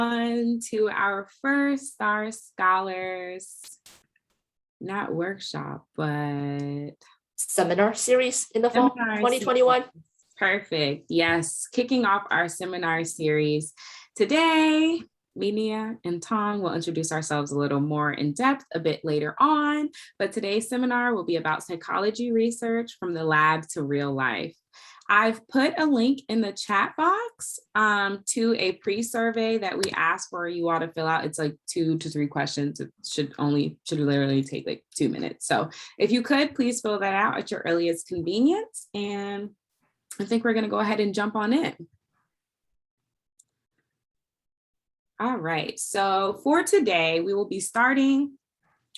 On to our first Star Scholars, not workshop, but seminar series in the fall, seminar 2021. series. Perfect. Yes, kicking off our seminar series today. Mia and Tong will introduce ourselves a little more in depth a bit later on, but today's seminar will be about psychology research from the lab to real life. I've put a link in the chat box to a pre-survey that we asked for you all to fill out. It's like 2 to 3 questions. It should literally take like 2 minutes. So if you could, please fill that out at your earliest convenience. And I think we're gonna go ahead and jump on in. All right, so for today, we will be starting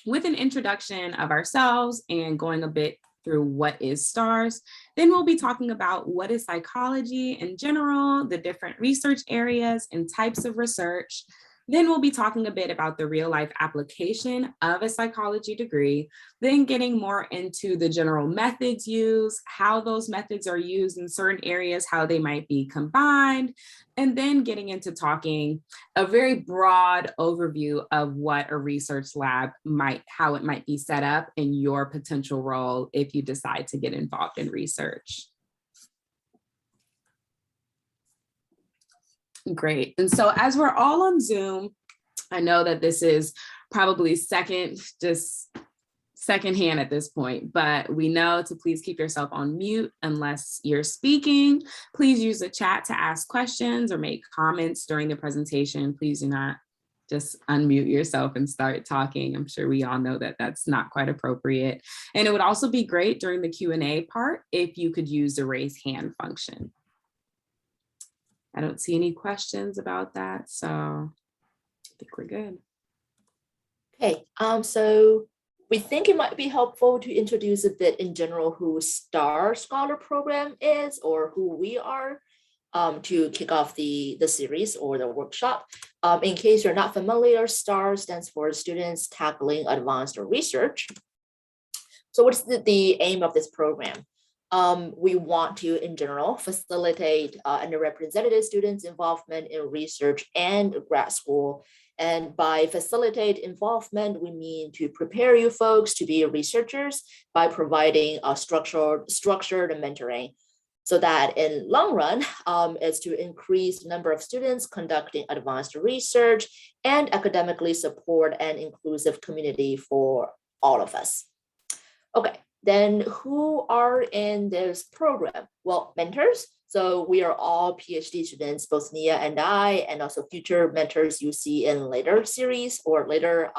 with an introduction of ourselves and going a bit through what is STARS. Then we'll be talking about what is psychology in general, the different research areas and types of research. Then we'll be talking a bit about the real life application of a psychology degree, then getting more into the general methods used, how those methods are used in certain areas, how they might be combined, and then getting into talking a very broad overview of what a research lab how it might be set up in your potential role if you decide to get involved in research. Great. And so as we're all on Zoom, I know that this is probably secondhand at this point, but we know to please keep yourself on mute unless you're speaking. Please use the chat to ask questions or make comments during the presentation. Please do not just unmute yourself and start talking. I'm sure we all know that that's not quite appropriate. And it would also be great during the Q&A part if you could use the raise hand function. I don't see any questions about that, so I think we're good. Okay, so we think it might be helpful to introduce a bit in general who STAR Scholar Program is or who we are to kick off the series or the workshop. In case you're not familiar, STAR stands for Students Tackling Advanced Research. So what's the aim of this program? We want to, in general, facilitate underrepresented students' involvement in research and grad school. And by facilitate involvement, we mean to prepare you folks to be researchers by providing a structured mentoring, so that in long run is to increase the number of students conducting advanced research and academically support an inclusive community for all of us. Okay. Then who are in this program? Well, mentors. So we are all PhD students, both Nia and I, and also future mentors you see in later series or later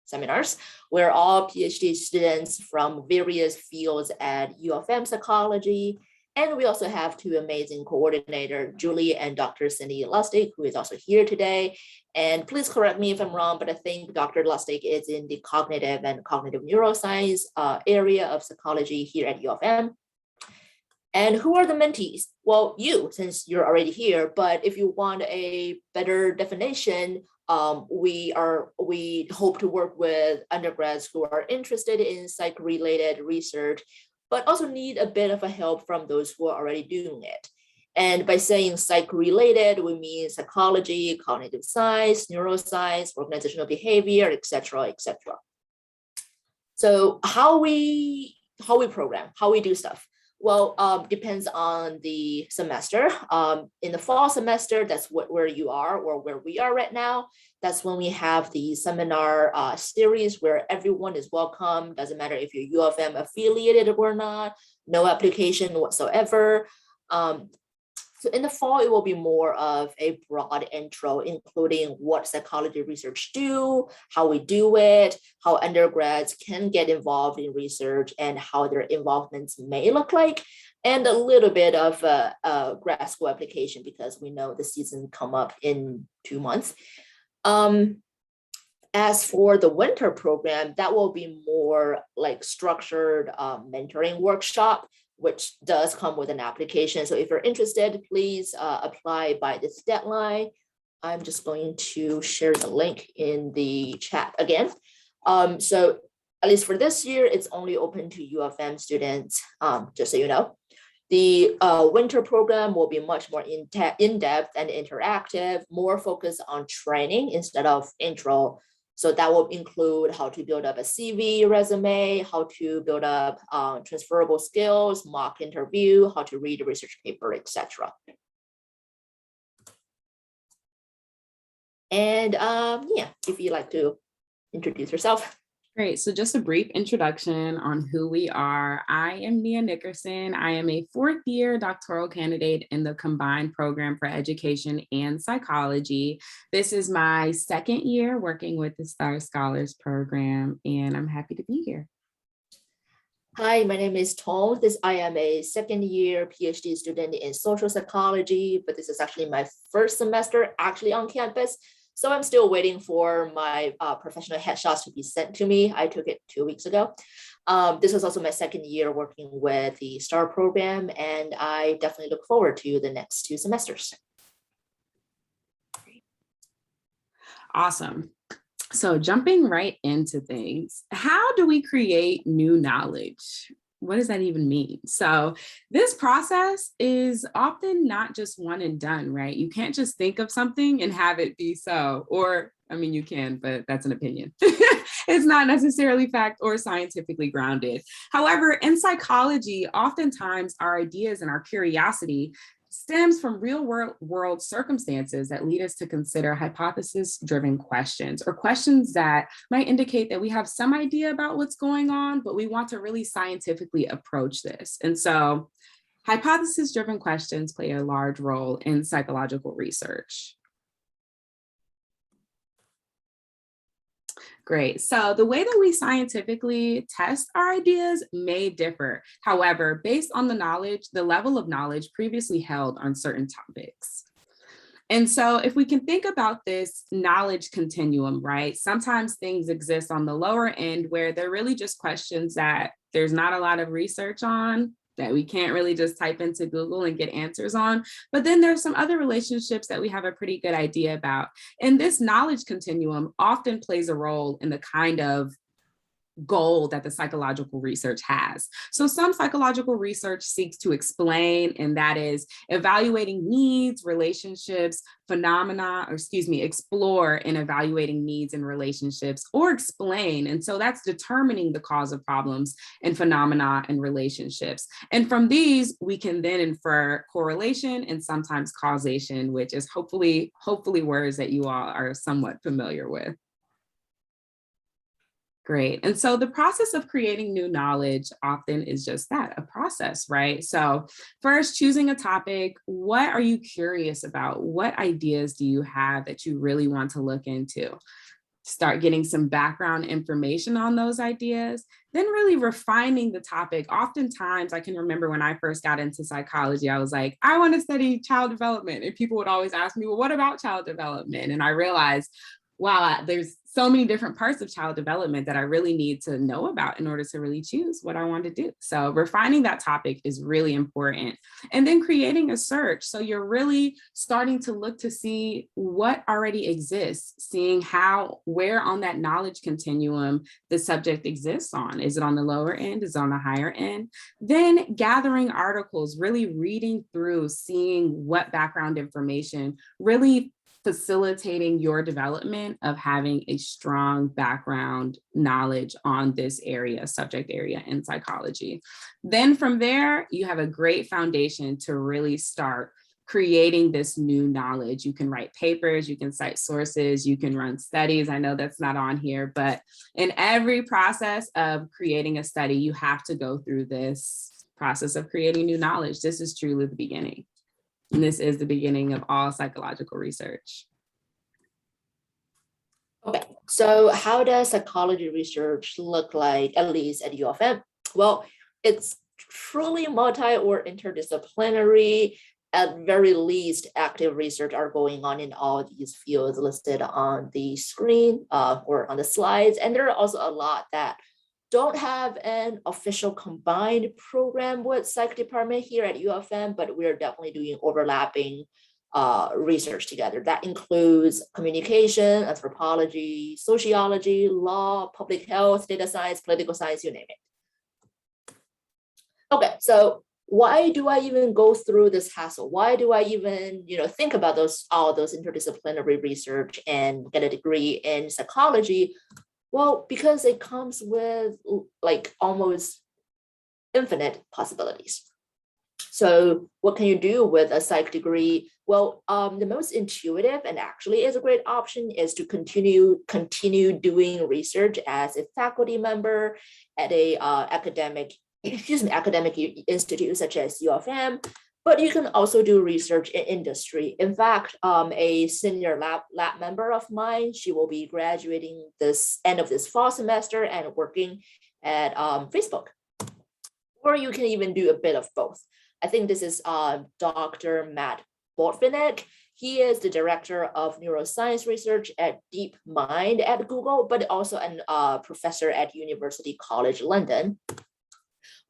seminars. We're all PhD students from various fields at U of M psychology. And we also have 2 amazing coordinators, Julie and Dr. Cindy Lustig, who is also here today. And please correct me if I'm wrong, but I think Dr. Lustig is in the cognitive and cognitive neuroscience area of psychology here at U of M. And who are the mentees? Well, you, since you're already here, but if you want a better definition, we hope to work with undergrads who are interested in psych-related research, but also need a bit of a help from those who are already doing it. And by saying psych-related, we mean psychology, cognitive science, neuroscience, organizational behavior, et cetera, et cetera. So how we program, how we do stuff. Well, depends on the semester. In the fall semester, that's where you are or where we are right now. That's when we have the seminar series where everyone is welcome. Doesn't matter if you're U of M affiliated or not, no application whatsoever. So in the fall, it will be more of a broad intro, including what psychology research do, how we do it, how undergrads can get involved in research and how their involvements may look like, and a little bit of a grad school application because we know the season come up in 2 months. As for the winter program, that will be more like structured mentoring workshop, which does come with an application. So if you're interested, please apply by this deadline. I'm just going to share the link in the chat again. So at least for this year, it's only open to U of M students, just so you know. The winter program will be much more in-depth and interactive, more focused on training instead of intro. So that will include how to build up a CV, resume, how to build up transferable skills, mock interview, how to read a research paper, etc. And yeah, if you'd like to introduce yourself. Great. So just a brief introduction on who we are. I am Nia Nickerson. I am a fourth-year doctoral candidate in the combined program for education and psychology. This is my second year working with the Star Scholars program, and I'm happy to be here. Hi, my name is Tong. I am a second-year PhD student in social psychology, but this is actually my first semester actually on campus. So I'm still waiting for my professional headshots to be sent to me. I took it 2 weeks ago. This was also my second year working with the STAR program, and I definitely look forward to the next 2 semesters. Awesome. So jumping right into things, how do we create new knowledge? What does that even mean? So this process is often not just one and done, right? You can't just think of something and have it be so, or I mean, you can, but that's an opinion. It's not necessarily fact or scientifically grounded. However, in psychology, oftentimes our ideas and our curiosity stems from real world circumstances that lead us to consider hypothesis-driven questions, or questions that might indicate that we have some idea about what's going on, but we want to really scientifically approach this. And so hypothesis-driven questions play a large role in psychological research. Great. So the way that we scientifically test our ideas may differ. However, based on the level of knowledge previously held on certain topics. And so if we can think about this knowledge continuum, right? Sometimes things exist on the lower end where they're really just questions that there's not a lot of research on, that we can't really just type into Google and get answers on. But then there's some other relationships that we have a pretty good idea about. And this knowledge continuum often plays a role in the kind of goal that the psychological research has. So some psychological research seeks to explain, and that is evaluating needs, relationships, explore and evaluating needs and relationships, or explain. And so that's determining the cause of problems and phenomena and relationships. And from these, we can then infer correlation and sometimes causation, which is hopefully words that you all are somewhat familiar with. Great. And so the process of creating new knowledge often is just that, a process, right? So first, choosing a topic. What are you curious about? What ideas do you have that you really want to look into? Start getting some background information on those ideas, then really refining the topic. Oftentimes, I can remember when I first got into psychology, I was like, I want to study child development. And people would always ask me, well, what about child development? And I realized, wow, there's so many different parts of child development that I really need to know about in order to really choose what I want to do. So refining that topic is really important. And then creating a search. So you're really starting to look to see what already exists, seeing where on that knowledge continuum the subject exists on. Is it on the lower end? Is it on the higher end? Then gathering articles, really reading through, seeing what background information, really facilitating your development of having a strong background knowledge on this subject area in psychology. Then from there, you have a great foundation to really start creating this new knowledge. You can write papers, you can cite sources, you can run studies. I know that's not on here, but in every process of creating a study, you have to go through this process of creating new knowledge. This is truly the beginning. And this is the beginning of all psychological research. Okay, so how does psychology research look like, at least at U of M? Well, it's truly multi or interdisciplinary. At very least, active research are going on in all these fields listed on the screen or on the slides. And there are also a lot that don't have an official combined program with psych department here at U of M, but we're definitely doing overlapping research together. That includes communication, anthropology, sociology, law, public health, data science, political science, you name it. Okay, so why do I even go through this hassle? Why do I even, think about all those interdisciplinary research and get a degree in psychology? Well, because it comes with like almost infinite possibilities. So what can you do with a psych degree? Well, the most intuitive and actually is a great option is to continue doing research as a faculty member at a academic institute such as U of M. But you can also do research in industry. In fact, a senior lab member of mine, she will be graduating this end of this fall semester and working at Facebook. Or you can even do a bit of both. I think this is Dr. Matt Botvinnik. He is the director of neuroscience research at DeepMind at Google, but also a professor at University College London.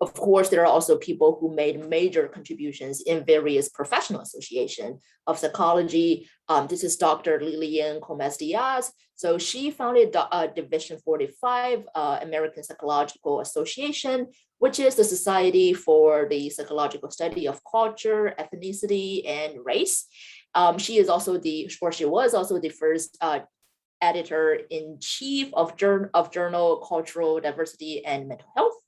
Of course, there are also people who made major contributions in various professional associations of psychology. This is Dr. Lilian Gomez-Diaz. So she founded Division 45, American Psychological Association, which is the Society for the Psychological Study of Culture, Ethnicity, and Race. She was also the first editor-in-chief of journal Cultural Diversity and Mental Health.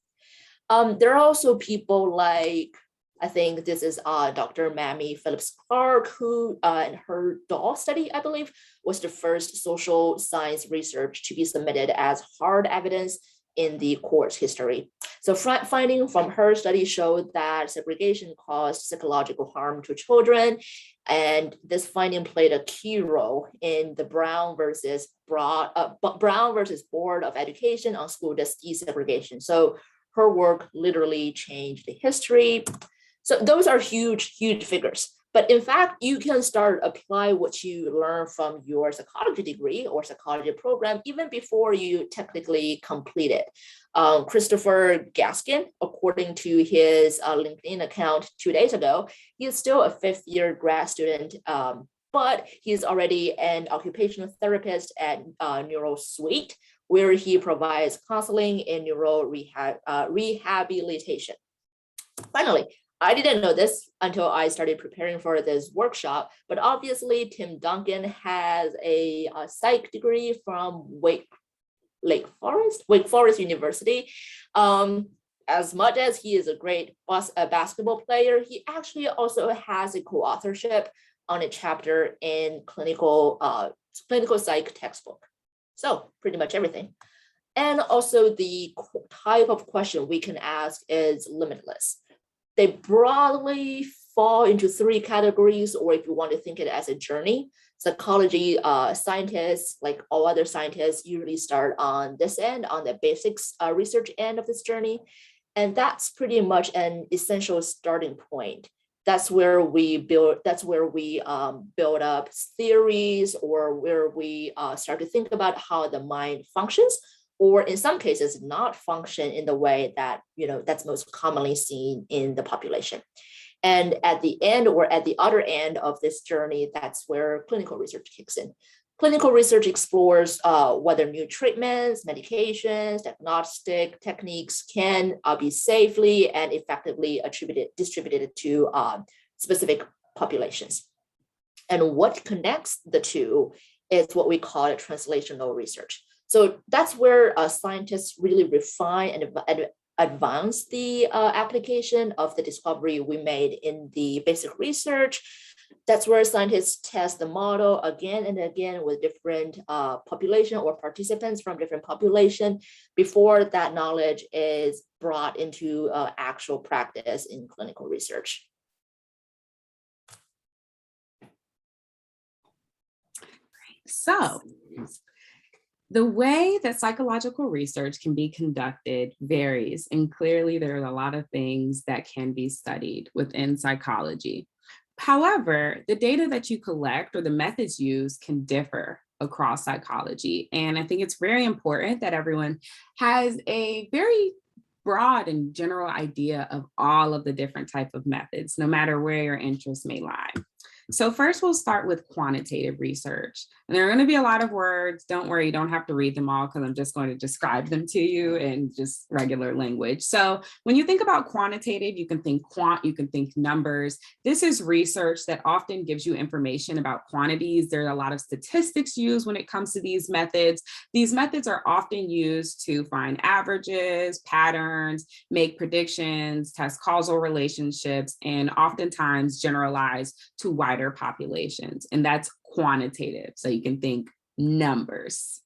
There are also people like, I think this is Dr. Mamie Phillips-Clark, who in her doll study, I believe, was the first social science research to be submitted as hard evidence in the court's history. So finding from her study showed that segregation caused psychological harm to children, and this finding played a key role in the Brown versus Board of Education on school desegregation. So her work literally changed the history. So those are huge, huge figures. But in fact, you can start apply what you learn from your psychology degree or psychology program even before you technically complete it. Christopher Gaskin, according to his LinkedIn account 2 days ago, he is still a fifth-year grad student, but he's already an occupational therapist at NeuroSuite, where he provides counseling and neuro rehabilitation. Finally, I didn't know this until I started preparing for this workshop, but obviously Tim Duncan has a psych degree from Wake Forest University. As much as he is a great basketball player, he actually also has a co-authorship on a chapter in clinical psych textbook. So pretty much everything. And also the type of question we can ask is limitless. They broadly fall into three categories, or if you want to think it as a journey. Psychology scientists, like all other scientists, usually start on this end, on the basics research end of this journey. And that's pretty much an essential starting point. That's where we build up theories, or where we start to think about how the mind functions, or in some cases not function in the way that that's most commonly seen in the population. And at the end, or at the other end of this journey, that's where clinical research kicks in. Clinical research explores whether new treatments, medications, diagnostic techniques can be safely and effectively distributed to specific populations. And what connects the two is what we call a translational research. So that's where scientists really refine and advance the application of the discovery we made in the basic research. That's where scientists test the model again and again with different population or participants from different population before that knowledge is brought into actual practice in clinical research. So the way that psychological research can be conducted varies, and clearly there are a lot of things that can be studied within psychology. However, the data that you collect or the methods used can differ across psychology. And I think it's very important that everyone has a very broad and general idea of all of the different types of methods, no matter where your interests may lie. So first we'll start with quantitative research. And there are going to be a lot of words. Don't worry, you don't have to read them all because I'm just going to describe them to you in just regular language. So when you think about quantitative, you can think quant, you can think numbers. This is research that often gives you information about quantities. There are a lot of statistics used when it comes to these methods. These methods are often used to find averages, patterns, make predictions, test causal relationships, and oftentimes generalize to wider populations, and that's quantitative. So you can think numbers.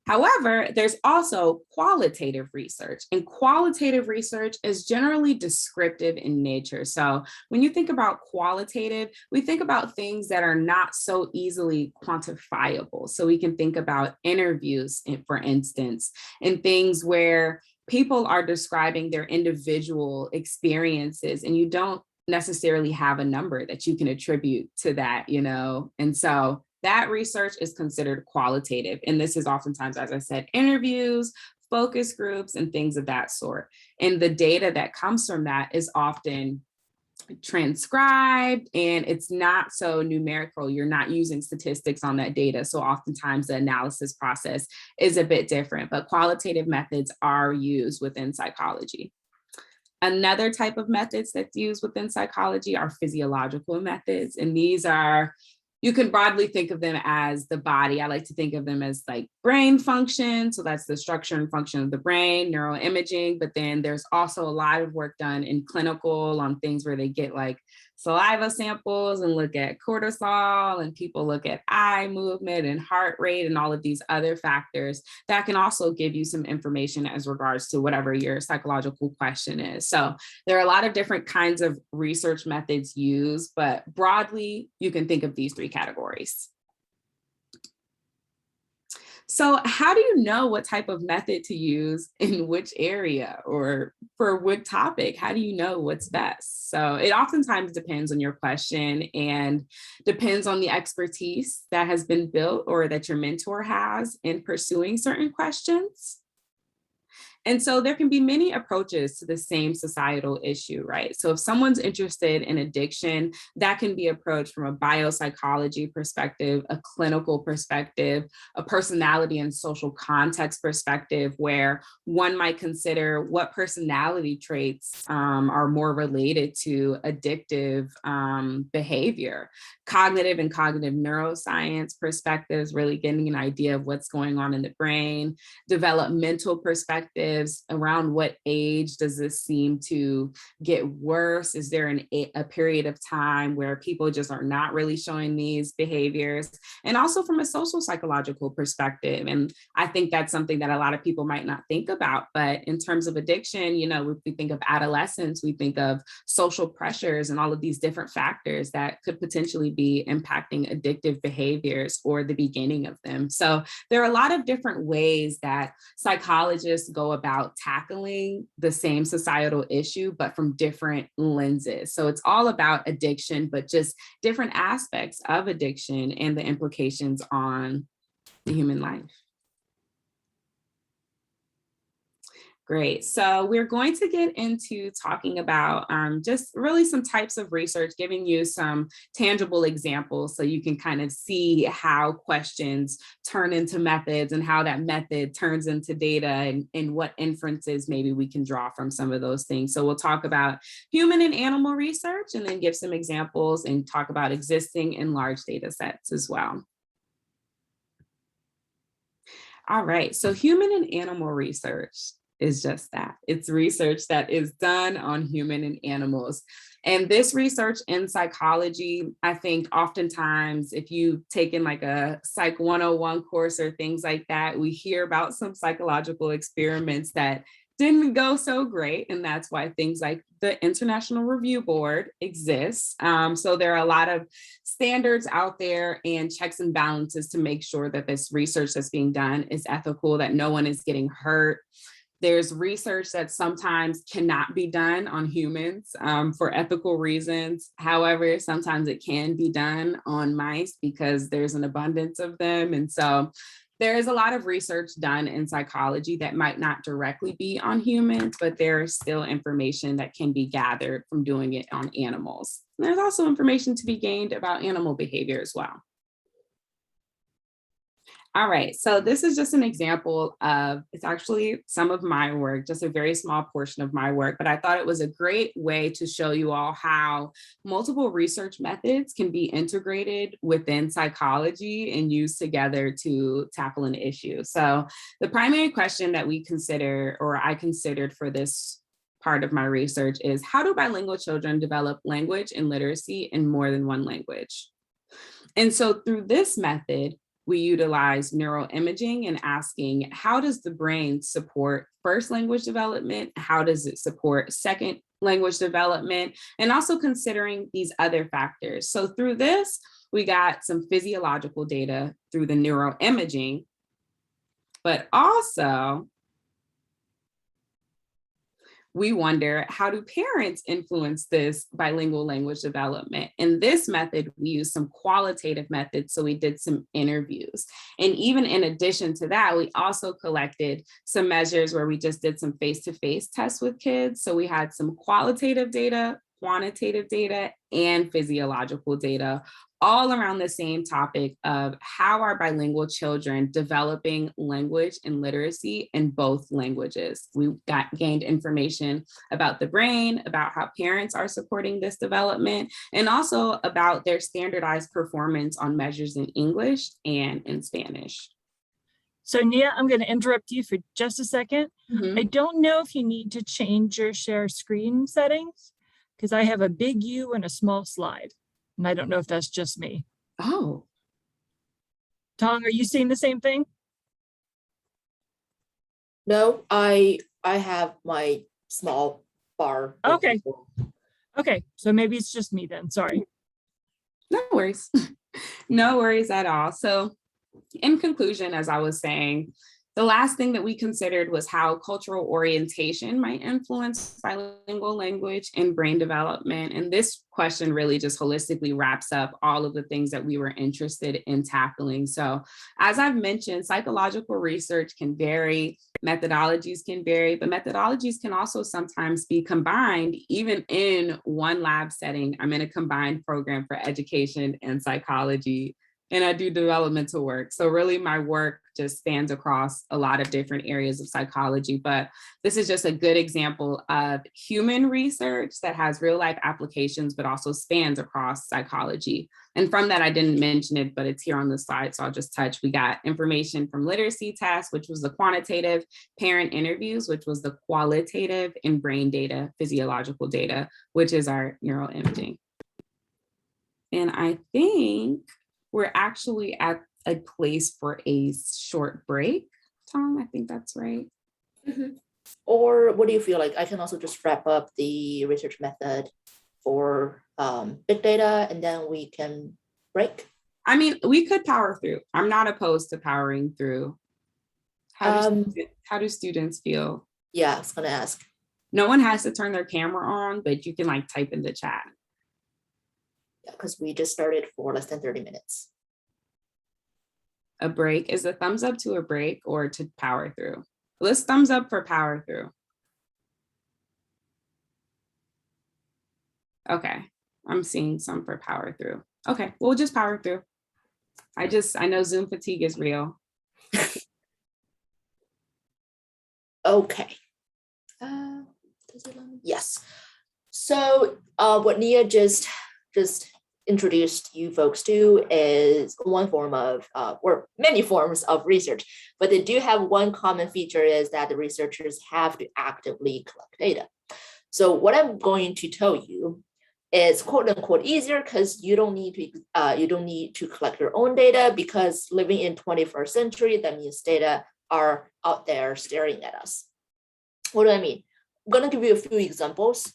However, there's also qualitative research, and qualitative research is generally descriptive in nature. So when you think about qualitative, we think about things that are not so easily quantifiable. So we can think about interviews, for instance, and things where people are describing their individual experiences, and you don't necessarily have a number that you can attribute to that, and so that research is considered qualitative. And this is oftentimes, as I said, interviews, focus groups, and things of that sort. And the data that comes from that is often transcribed, and it's not so numerical. You're not using statistics on that data. So oftentimes the analysis process is a bit different, but qualitative methods are used within psychology. Another type of methods that's used within psychology are physiological methods. And these are, you can broadly think of them as the body. I like to think of them as like brain function. So that's the structure and function of the brain, neuroimaging. But then there's also a lot of work done in clinical on things where they get like saliva samples and look at cortisol, and people look at eye movement and heart rate and all of these other factors that can also give you some information as regards to whatever your psychological question is. So there are a lot of different kinds of research methods used, but broadly, you can think of these three categories. So how do you know what type of method to use in which area or for what topic? How do you know what's best? So it oftentimes depends on your question and depends on the expertise that has been built or that your mentor has in pursuing certain questions. And so there can be many approaches to the same societal issue, right? So if someone's interested in addiction, that can be approached from a biopsychology perspective, a clinical perspective, a personality and social context perspective, where one might consider what personality traits are more related to addictive behavior. Cognitive and cognitive neuroscience perspectives, really getting an idea of what's going on in the brain, developmental perspectives, around what age does this seem to get worse? Is there a period of time where people just are not really showing these behaviors? And also from a social psychological perspective. And I think that's something that a lot of people might not think about, but in terms of addiction, if we think of adolescence, we think of social pressures and all of these different factors that could potentially be impacting addictive behaviors or the beginning of them. So there are a lot of different ways that psychologists go about tackling the same societal issue, but from different lenses. So it's all about addiction, but just different aspects of addiction and the implications on the human life. Great. So we're going to get into talking about just really some types of research, giving you some tangible examples so you can kind of see how questions turn into methods and how that method turns into data and what inferences maybe we can draw from some of those things. So we'll talk about human and animal research and then give some examples and talk about existing and large data sets as well. All right. So human and animal research is just that. It's research that is done on human and animals. And this research in psychology, I think oftentimes if you've taken like a Psych 101 course or things like that, we hear about some psychological experiments that didn't go so great. And that's why things like the International Review Board exists. So there are a lot of standards out there and checks and balances to make sure that this research that's being done is ethical, that no one is getting hurt. There's research that sometimes cannot be done on humans for ethical reasons. However, sometimes it can be done on mice because there's an abundance of them. And so There is a lot of research done in psychology that might not directly be on humans, but there's still information that can be gathered from doing it on animals. There's also information to be gained about animal behavior as well. All right, so this is just an example of, it's actually some of my work, just a very small portion of my work, but I thought it was a great way to show you all how multiple research methods can be integrated within psychology and used together to tackle an issue. So the primary question that we consider, or I considered for this part of my research, is how do bilingual children develop language and literacy in more than one language? And so through this method, we utilize neuroimaging and asking, how does the brain support first language development? How does it support second language development? And also considering these other factors. So through this, we got some physiological data through the neuroimaging, but also we wonder, how do parents influence this bilingual language development? In this method, we use some qualitative methods. So we did some interviews. And even in addition to that, we also collected some measures where we just did some face-to-face tests with kids. So we had some qualitative data, quantitative data, and physiological data, all around the same topic of how are bilingual children developing language and literacy in both languages. We gained information about the brain, about how parents are supporting this development, and also about their standardized performance on measures in English and in Spanish. So Nia, I'm going to interrupt you for just a second. I don't know if you need to change your share screen settings, because I have a big U and a small slide. And I don't know if that's just me. Oh. Tong, are you seeing the same thing? No, I have my small bar. Okay. Okay, so maybe it's just me then, sorry. No worries. No worries at all. So in conclusion, as I was saying, the last thing that we considered was how cultural orientation might influence bilingual language and brain development. And this question really just holistically wraps up all of the things that we were interested in tackling. So as I've mentioned, psychological research can vary, methodologies can vary, but methodologies can also sometimes be combined even in one lab setting. I'm in a combined program for education and psychology, and I do developmental work. So really my work just spans across a lot of different areas of psychology, but this is just a good example of human research that has real life applications, but also spans across psychology. And from that, I didn't mention it, but it's here on the slide, so I'll just touch. We got information from literacy tests, which was the quantitative, parent interviews, which was the qualitative, and brain data, physiological data, which is our neuroimaging. And I think we're actually at a place for a short break. Tom, I think that's right. Or what do you feel like? I can also just wrap up the research method for big data and then we can break. I mean, we could power through. I'm not opposed to powering through. How do students feel? Yeah, I was gonna ask. No one has to turn their camera on, but you can like type in the chat. Yeah, because we just started for less than 30 minutes. A break, is a thumbs up to a break or to power through? Let's thumbs up for power through. Okay, I'm seeing some for power through. Okay, we'll just power through. I know Zoom fatigue is real. Okay. Yes. So what Nia just introduced you folks to is one form of, or many forms of research, but they do have one common feature is that the researchers have to actively collect data. So what I'm going to tell you is quote unquote easier because you don't need to collect your own data because living in 21st century, that means data are out there staring at us. What do I mean? I'm going to give you a few examples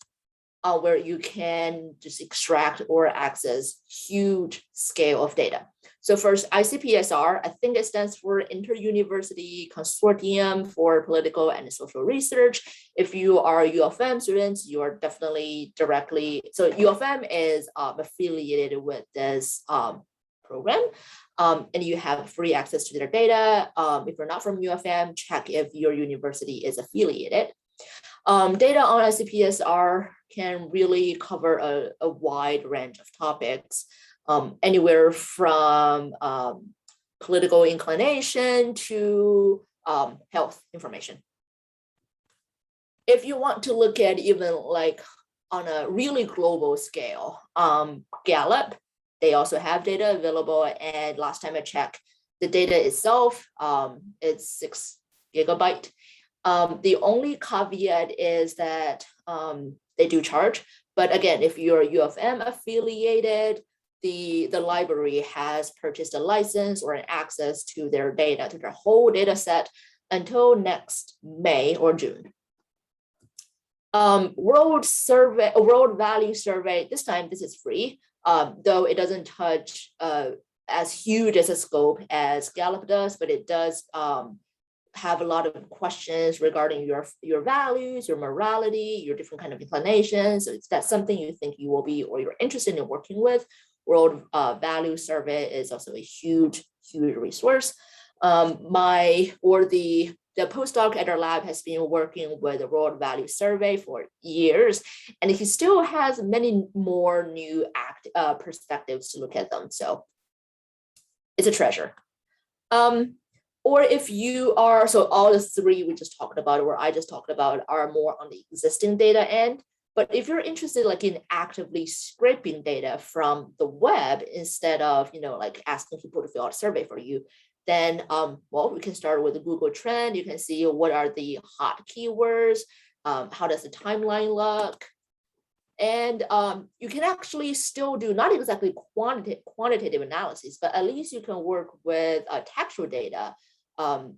where you can just extract or access huge scale of data. So first, Icpsr, I think it stands for Inter-University Consortium for Political and Social Research. If you are U of M students, you are definitely directly, so U of M is affiliated with this program, and you have free access to their data. If you're not from UFM, check if your university is affiliated. Data on Icpsr can really cover a wide range of topics, anywhere from political inclination to health information. If you want to look at even like on a really global scale, Gallup, they also have data available. And last time I checked, the data itself, it's 6 GB. The only caveat is that they do charge. But again, if you're UFM affiliated, the library has purchased a license or an access to their data, to their whole data set until next May or June. World Value Survey, this time this is free, though it doesn't touch as huge as a scope as Gallup does, but it does have a lot of questions regarding your values, your morality, your different kind of inclinations. So if that's something you think you will be or you're interested in working with, World Value Survey is also a huge resource. The postdoc at our lab has been working with the World Value Survey for years, and he still has many more new perspectives to look at them. So it's a treasure. Or if you are, so all the three we just talked about, or I just talked about, are more on the existing data end. But if you're interested like in actively scraping data from the web instead of, like asking people to fill out a survey for you, then, well, we can start with the Google Trend. You can see what are the hot keywords, how does the timeline look? And you can actually still do not exactly quantitative analysis, but at least you can work with textual data from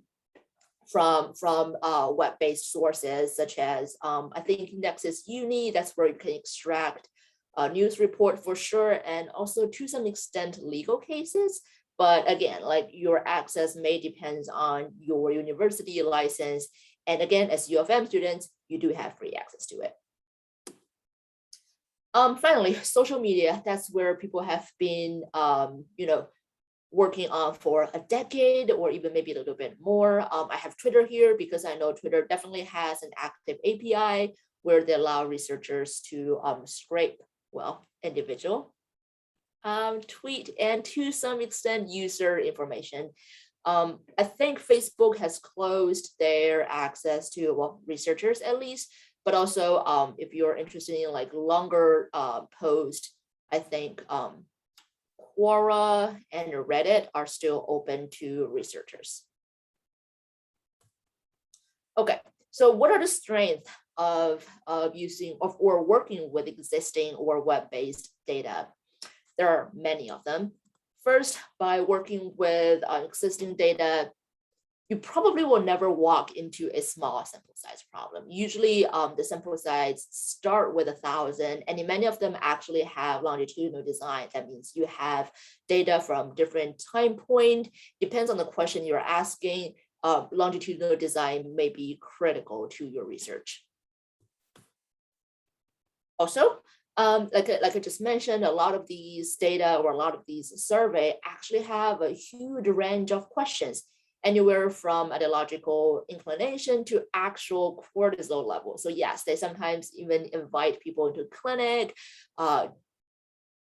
web-based sources, such as, I think Nexus Uni, that's where you can extract a news report for sure, and also to some extent legal cases. But again, like your access may depend on your university license. And again, as UFM students, you do have free access to it. Finally, social media, that's where people have been, working on for a decade or even maybe a little bit more. I have Twitter here because I know Twitter definitely has an active API where they allow researchers to scrape, individual tweet and to some extent user information. I think Facebook has closed their access to, researchers at least, but also if you're interested in like longer post, I think Quora and Reddit are still open to researchers. Okay, so what are the strengths of using or working with existing or web-based data? There are many of them. First, by working with existing data, you probably will never walk into a small sample size problem. Usually the sample size start with 1,000, and many of them actually have longitudinal design. That means you have data from different time point. Depends on the question you're asking. Longitudinal design may be critical to your research. Also, like I just mentioned, a lot of these data or a lot of these survey actually have a huge range of questions, anywhere from ideological inclination to actual cortisol level. So yes, they sometimes even invite people into clinic,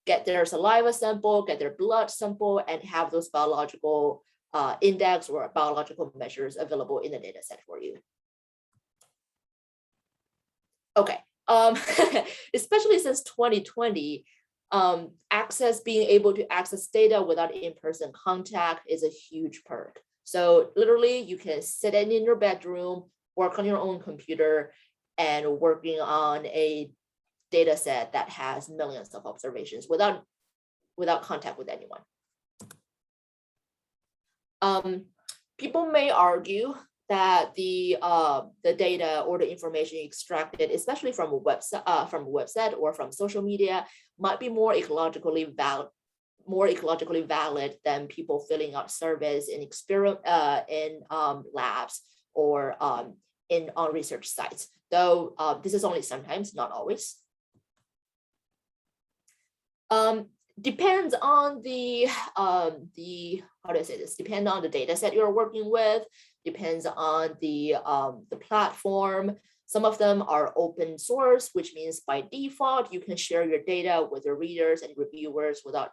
get their saliva sample, get their blood sample, and have those biological index or biological measures available in the data set for you. Okay. Especially since 2020, being able to access data without in-person contact is a huge perk. So literally you can sit in your bedroom, work on your own computer, and working on a data set that has millions of observations without contact with anyone. People may argue that the data or the information extracted, especially from a website or from social media, might be more ecologically valid than people filling out surveys in labs or on research sites. Though this is only sometimes, not always. depends on the how do I say this? Depends on the data set you're working with, depends on the platform. Some of them are open source, which means by default, you can share your data with your readers and reviewers without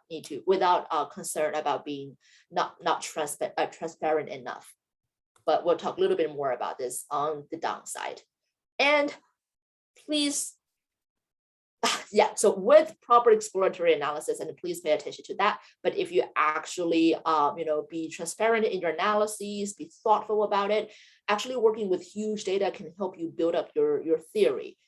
concern about being not transparent enough. But we'll talk a little bit more about this on the downside. And please, yeah, so with proper exploratory analysis, and please pay attention to that. But if you actually, be transparent in your analyses, be thoughtful about it, actually working with huge data can help you build up your theory.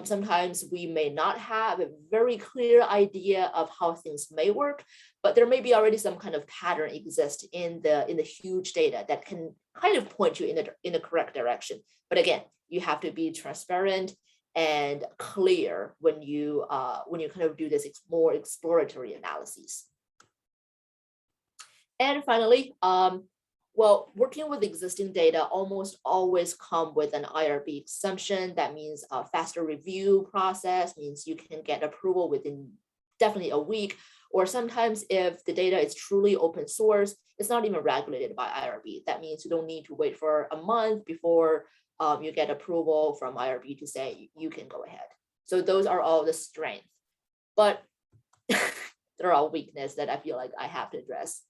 Sometimes we may not have a very clear idea of how things may work, but there may be already some kind of pattern exist in the huge data that can kind of point you in the correct direction. But again, you have to be transparent and clear when you kind of do this more exploratory analyses. And finally, well, working with existing data almost always come with an IRB exemption. That means a faster review process, means you can get approval within definitely a week, or sometimes if the data is truly open source, it's not even regulated by IRB. That means you don't need to wait for a month before you get approval from IRB to say you can go ahead. So those are all the strengths, but there are weaknesses that I feel like I have to address.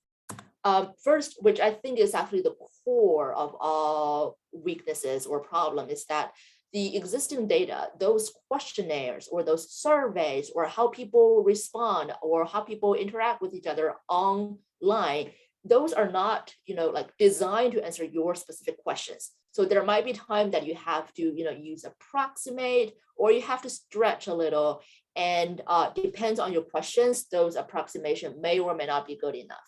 First, which I think is actually the core of all weaknesses or problem, is that the existing data, those questionnaires or those surveys or how people respond or how people interact with each other online, those are not, like designed to answer your specific questions. So there might be time that you have to, use approximate, or you have to stretch a little, and depends on your questions, those approximation may or may not be good enough.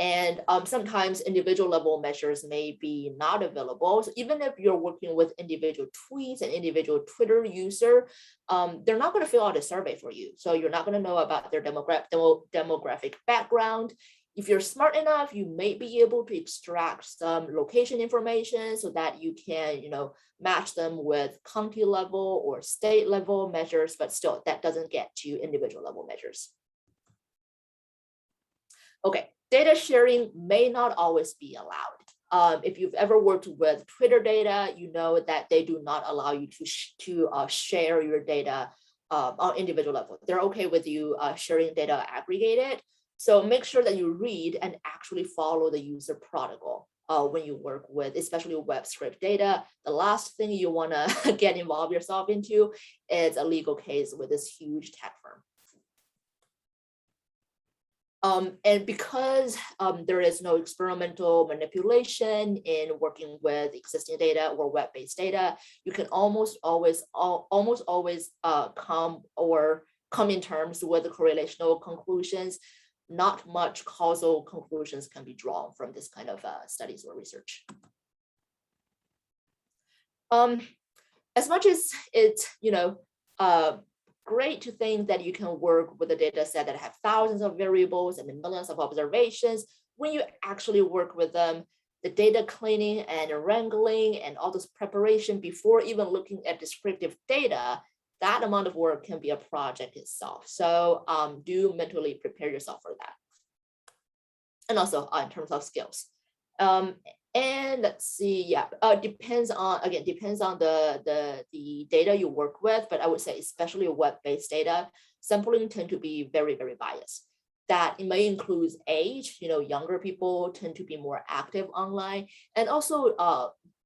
And sometimes individual level measures may be not available. So even if you're working with individual tweets and individual Twitter user, they're not going to fill out a survey for you. So you're not going to know about their demographic background. If you're smart enough, you may be able to extract some location information so that you can, match them with county level or state level measures, but still that doesn't get to individual level measures. Okay. Data sharing may not always be allowed. If you've ever worked with Twitter data, you know that they do not allow you to share your data on individual level. They're okay with you sharing data aggregated. So make sure that you read and actually follow the user protocol when you work with, especially web script data. The last thing you want to get involved yourself into is a legal case with this huge tech firm. And because there is no experimental manipulation in working with existing data or web-based data, you can almost always come in terms with the correlational conclusions. Not much causal conclusions can be drawn from this kind of studies or research. As much as it's great to think that you can work with a data set that have thousands of variables and millions of observations, when you actually work with them, the data cleaning and wrangling and all this preparation before even looking at descriptive data, that amount of work can be a project itself. So do mentally prepare yourself for that. And also in terms of skills. And let's see, depends on the data you work with, but I would say especially web-based data, sampling tend to be very, very biased. That it may include age, younger people tend to be more active online, and also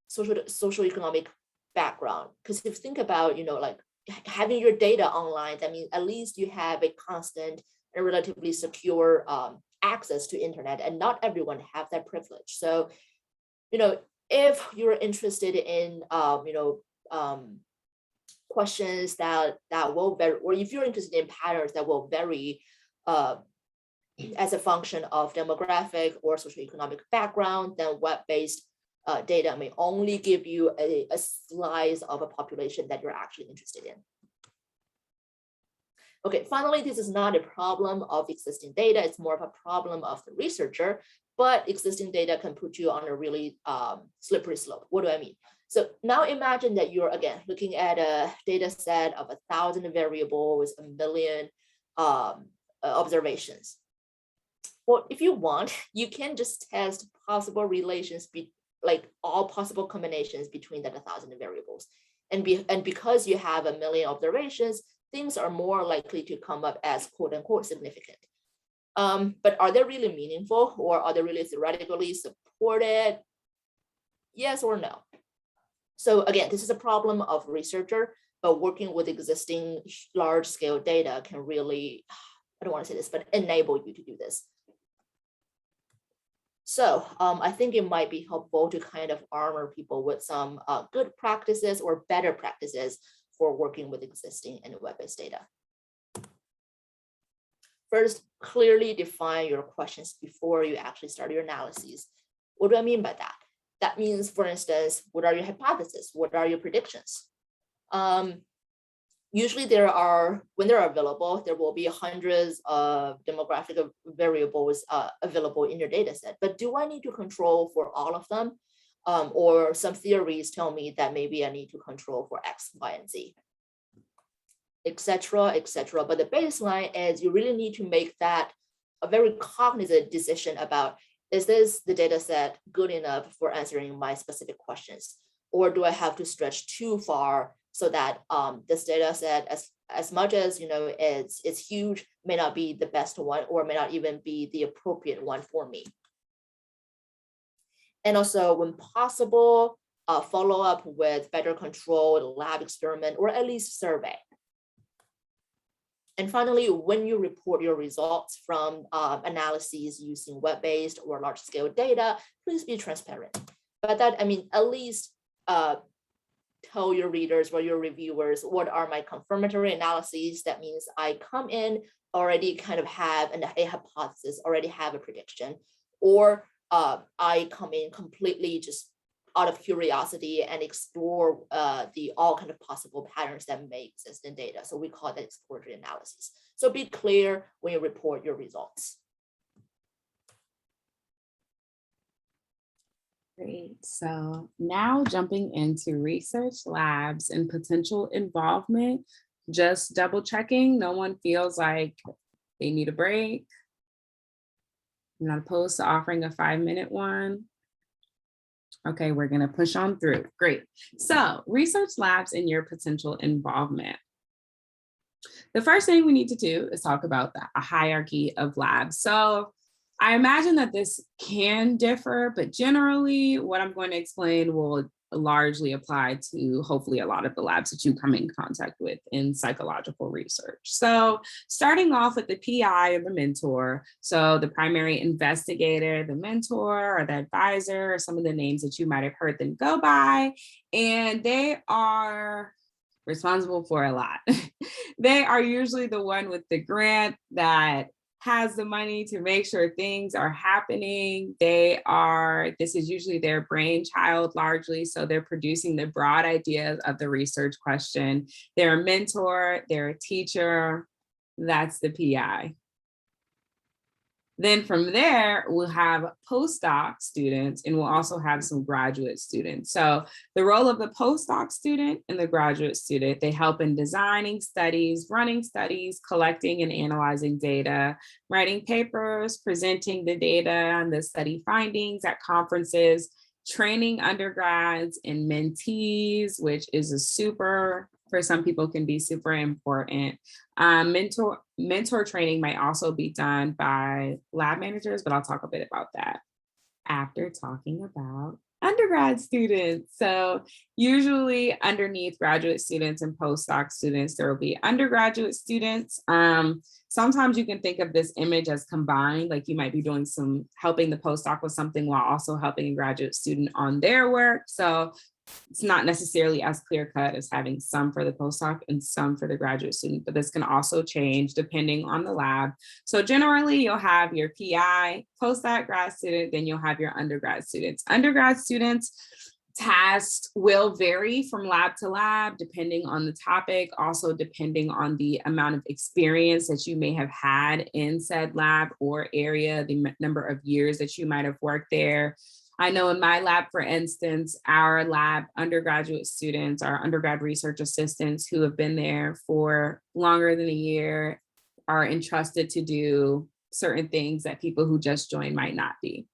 socioeconomic background. Because if you think about, like having your data online, that means at least you have a constant and relatively secure access to internet, and not everyone have that privilege. So if you're interested in, questions that will vary, or if you're interested in patterns that will vary as a function of demographic or socioeconomic background, then web-based data may only give you a slice of a population that you're actually interested in. Okay, finally, this is not a problem of existing data. It's more of a problem of the researcher, but existing data can put you on a really slippery slope. What do I mean? So now imagine that you're, again, looking at a data set of 1,000 variables, 1 million observations. Well, if you want, you can just test possible relations, like all possible combinations between that 1,000 variables. And because you have 1 million observations, things are more likely to come up as quote unquote significant. But are they really meaningful, or are they really theoretically supported? Yes or no? So again, this is a problem of researcher, but working with existing large scale data can really, I don't want to say this, but enable you to do this. So I think it might be helpful to kind of armor people with some good practices or better practices for working with existing and web-based data. First, clearly define your questions before you actually start your analyses. What do I mean by that? That means, for instance, what are your hypotheses? What are your predictions? Usually when they're available, there will be hundreds of demographic variables available in your data set. But do I need to control for all of them? Or some theories tell me that maybe I need to control for X, Y, and Z, etc., etc. But the baseline is you really need to make that a very cognizant decision about, is this the data set good enough for answering my specific questions? Or do I have to stretch too far so that this data set, as much as it's huge, may not be the best one, or may not even be the appropriate one for me? And also, when possible, follow up with better controlled lab experiment, or at least survey. And finally, when you report your results from analyses using web-based or large-scale data, please be transparent. By that, I mean, at least tell your readers or your reviewers, what are my confirmatory analyses? That means I come in already kind of have a hypothesis, already have a prediction, or I come in completely just out of curiosity and explore the all kind of possible patterns that may exist in data. So we call that exploratory analysis. So be clear when you report your results. Great. So now jumping into research labs and potential involvement, just double checking. No one feels like they need a break. I'm not opposed to offering a 5-minute one. Okay, we're going to push on through. Great. So research labs and your potential involvement. The first thing we need to do is talk about a hierarchy of labs. So I imagine that this can differ, but generally what I'm going to explain will largely apply to hopefully a lot of the labs that you come in contact with in psychological research. So starting off with the PI or the mentor, so the primary investigator, the mentor or the advisor, or some of the names that you might have heard them go by, and they are responsible for a lot. They are usually the one with the grant that has the money to make sure things are happening. This is usually their brainchild largely, so they're producing the broad ideas of the research question. They're a mentor, they're a teacher, that's the PI. Then from there, we'll have postdoc students, and we'll also have some graduate students. So the role of the postdoc student and the graduate student, they help in designing studies, running studies, collecting and analyzing data, writing papers, presenting the data and the study findings at conferences, training undergrads and mentees, which is for some people can be super important. Mentor training might also be done by lab managers, but I'll talk a bit about that after talking about undergrad students. So usually underneath graduate students and postdoc students, there will be undergraduate students. Sometimes you can think of this image as combined, like you might be doing helping the postdoc with something while also helping a graduate student on their work. So it's not necessarily as clear cut as having some for the postdoc and some for the graduate student, but this can also change depending on the lab. So generally you'll have your PI, postdoc, grad student, then you'll have your undergrad students. Undergrad students tasks will vary from lab to lab, depending on the topic, also depending on the amount of experience that you may have had in said lab or area, the number of years that you might have worked there. I know in my lab, for instance, our lab undergraduate students, our undergrad research assistants who have been there for longer than a year, are entrusted to do certain things that people who just joined might not be.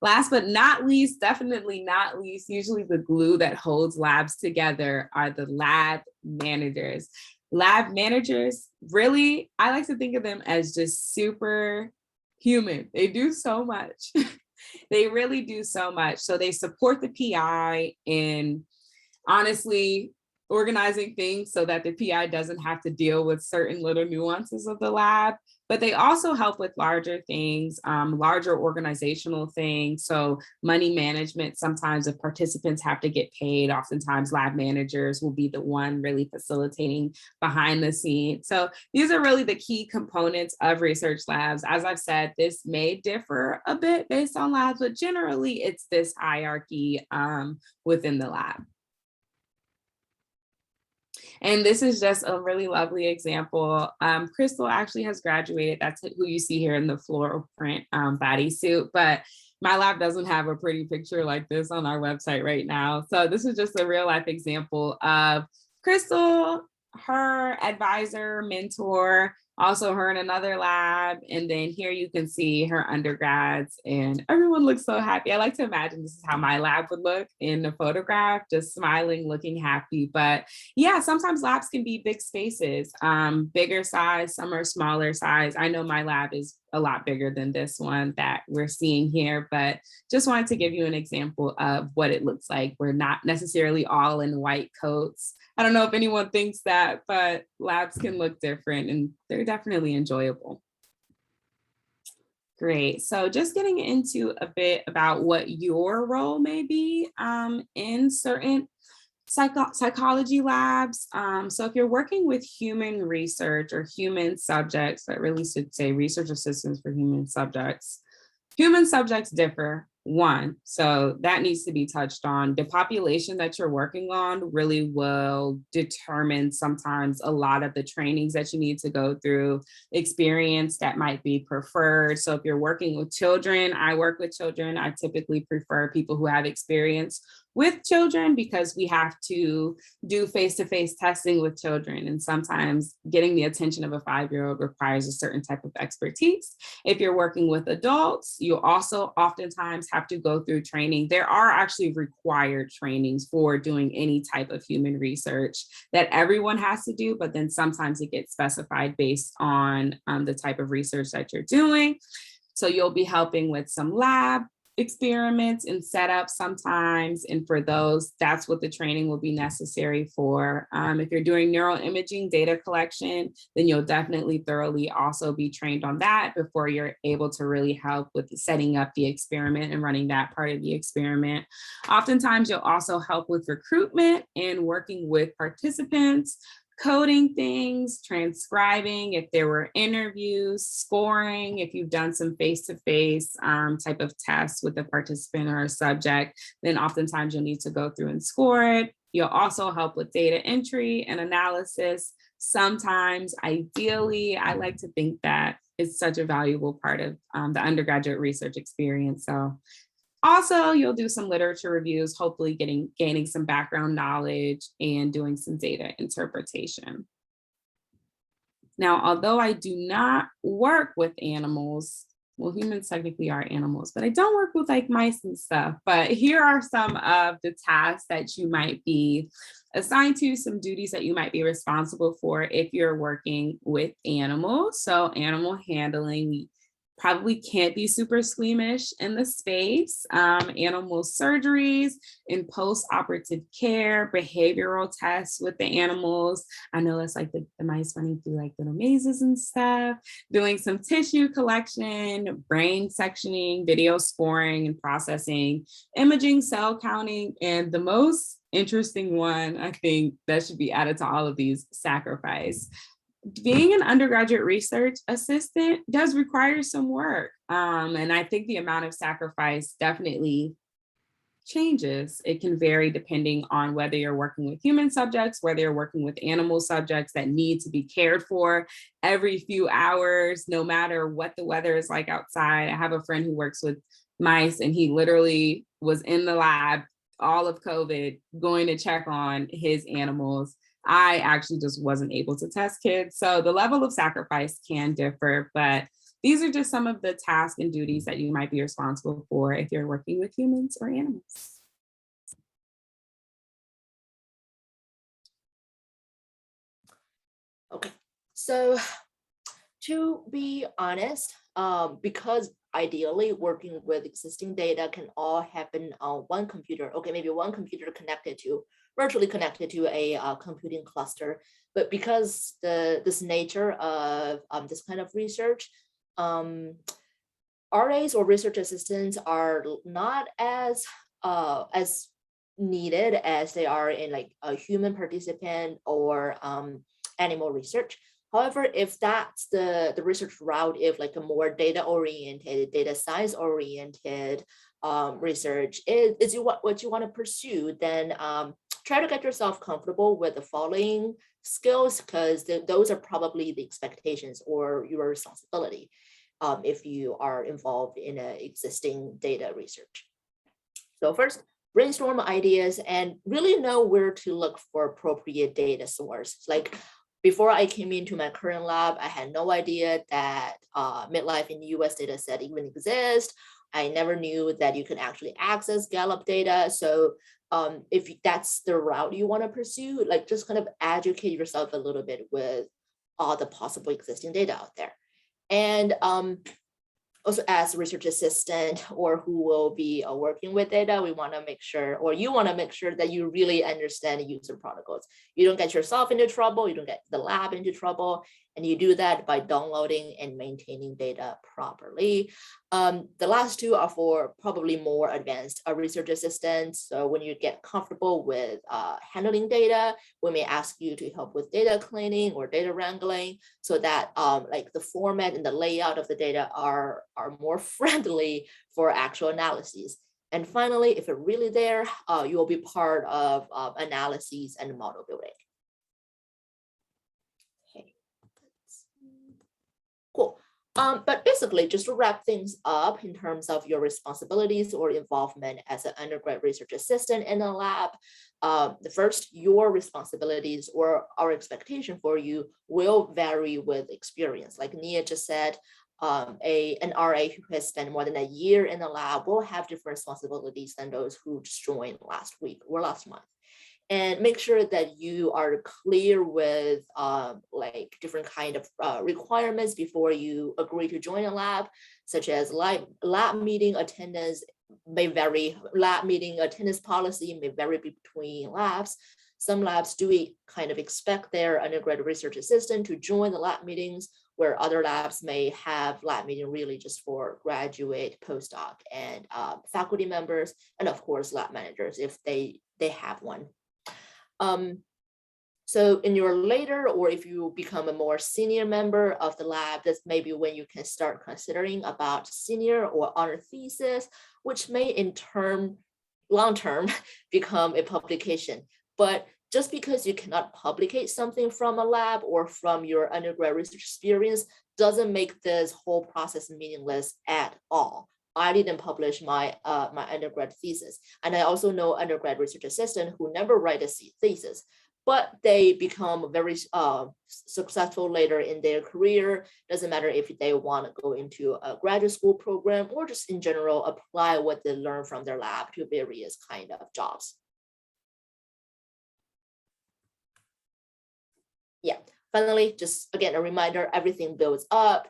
Last but not least, definitely not least, usually the glue that holds labs together are the lab managers. Lab managers, really, I like to think of them as just super human. They do so much. They really do so much. So they support the PI in honestly organizing things so that the PI doesn't have to deal with certain little nuances of the lab, but they also help with larger things, larger organizational things. So money management, sometimes if participants have to get paid, oftentimes lab managers will be the one really facilitating behind the scenes. So these are really the key components of research labs. As I've said, this may differ a bit based on labs, but generally it's this hierarchy within the lab. And this is just a really lovely example. Crystal actually has graduated. That's who you see here in the floral print bodysuit, but my lab doesn't have a pretty picture like this on our website right now. So this is just a real life example of Crystal, her advisor, mentor, also her in another lab. And then here you can see her undergrads and everyone looks so happy. I like to imagine this is how my lab would look in the photograph, just smiling, looking happy. But yeah, sometimes labs can be big spaces, bigger size, some are smaller size. I know my lab is a lot bigger than this one that we're seeing here, but just wanted to give you an example of what it looks like. We're not necessarily all in white coats. I don't know if anyone thinks that, but labs can look different and they're definitely enjoyable. Great. So just getting into a bit about what your role may be in certain psychology labs. So if you're working with human research or human subjects, that really should say research assistants for human subjects differ. One, so that needs to be touched on. The population that you're working on really will determine sometimes a lot of the trainings that you need to go through, experience that might be preferred. So if you're working with children, I work with children, I typically prefer people who have experience with children because we have to do face-to-face testing with children. And sometimes getting the attention of a 5-year-old requires a certain type of expertise. If you're working with adults, you also oftentimes have to go through training. There are actually required trainings for doing any type of human research that everyone has to do, but then sometimes it gets specified based on the type of research that you're doing. So you'll be helping with some lab experiments and setups sometimes. And for those, that's what the training will be necessary for. If you're doing neuroimaging data collection, then you'll definitely thoroughly also be trained on that before you're able to really help with setting up the experiment and running that part of the experiment. Oftentimes, you'll also help with recruitment and working with participants, coding things, transcribing, if there were interviews, scoring, if you've done some face-to-face type of tests with a participant or a subject, then oftentimes you'll need to go through and score it. You'll also help with data entry and analysis. Sometimes, ideally, I like to think that it's such a valuable part of the undergraduate research experience. So also, you'll do some literature reviews, hopefully gaining some background knowledge and doing some data interpretation. Now, although I do not work with animals, well, humans technically are animals, but I don't work with like mice and stuff. But here are some of the tasks that you might be assigned to, some duties that you might be responsible for if you're working with animals. So animal handling, probably can't be super squeamish in the space. Animal surgeries and post-operative care, behavioral tests with the animals. I know it's like the mice running through like little mazes and stuff, doing some tissue collection, brain sectioning, video scoring and processing, imaging, cell counting, and the most interesting one, I think that should be added to all of these, sacrifice. Being an undergraduate research assistant does require some work. And I think the amount of sacrifice definitely changes. It can vary depending on whether you're working with human subjects, whether you're working with animal subjects that need to be cared for every few hours, no matter what the weather is like outside. I have a friend who works with mice and he literally was in the lab all of COVID going to check on his animals. I actually just wasn't able to test kids. So the level of sacrifice can differ, but these are just some of the tasks and duties that you might be responsible for if you're working with humans or animals. Okay, so to be honest, because ideally working with existing data can all happen on one computer. Okay, maybe one computer virtually connected to a computing cluster. But because this nature of this kind of research, RAs or research assistants are not as needed as they are in like a human participant or animal research. However, if that's the research route, if like a more data-oriented, data science-oriented research is what you want to pursue, then try to get yourself comfortable with the following skills, because those are probably the expectations or your responsibility if you are involved in an existing data research. So first, brainstorm ideas and really know where to look for appropriate data source. Like before I came into my current lab, I had no idea that midlife in the US data set even exists. I never knew that you could actually access Gallup data. So if that's the route you want to pursue, like just kind of educate yourself a little bit with all the possible existing data out there. And also as a research assistant or who will be working with data, we want to make sure, or you want to make sure that you really understand user protocols. You don't get yourself into trouble, you don't get the lab into trouble, and you do that by downloading and maintaining data properly. The last two are for probably more advanced research assistants. So when you get comfortable with handling data, we may ask you to help with data cleaning or data wrangling so that like the format and the layout of the data are more friendly for actual analyses. And finally, if you're really there, you will be part of analyses and model building. Okay, cool. But basically, just to wrap things up in terms of your responsibilities or involvement as an undergrad research assistant in a lab, the first, your responsibilities or our expectation for you will vary with experience. Like Nia just said, an RA who has spent more than a year in the lab will have different responsibilities than those who just joined last week or last month. And make sure that you are clear with like different kind of requirements before you agree to join a lab, such as lab meeting attendance may vary. Lab meeting attendance policy may vary between labs. Some labs do kind of expect their undergrad research assistant to join the lab meetings, where other labs may have lab meeting really just for graduate, postdoc, and faculty members, and of course lab managers if they have one. So in your later, or if you become a more senior member of the lab, that's maybe when you can start considering about senior or honor thesis, which may in turn, long-term, become a publication. But just because you cannot publicate something from a lab or from your undergrad research experience doesn't make this whole process meaningless at all. I didn't publish my my undergrad thesis. And I also know undergrad research assistant who never write a thesis, but they become very successful later in their career. Doesn't matter if they want to go into a graduate school program or just in general apply what they learn from their lab to various kind of jobs. Yeah, finally, just again, a reminder, everything builds up.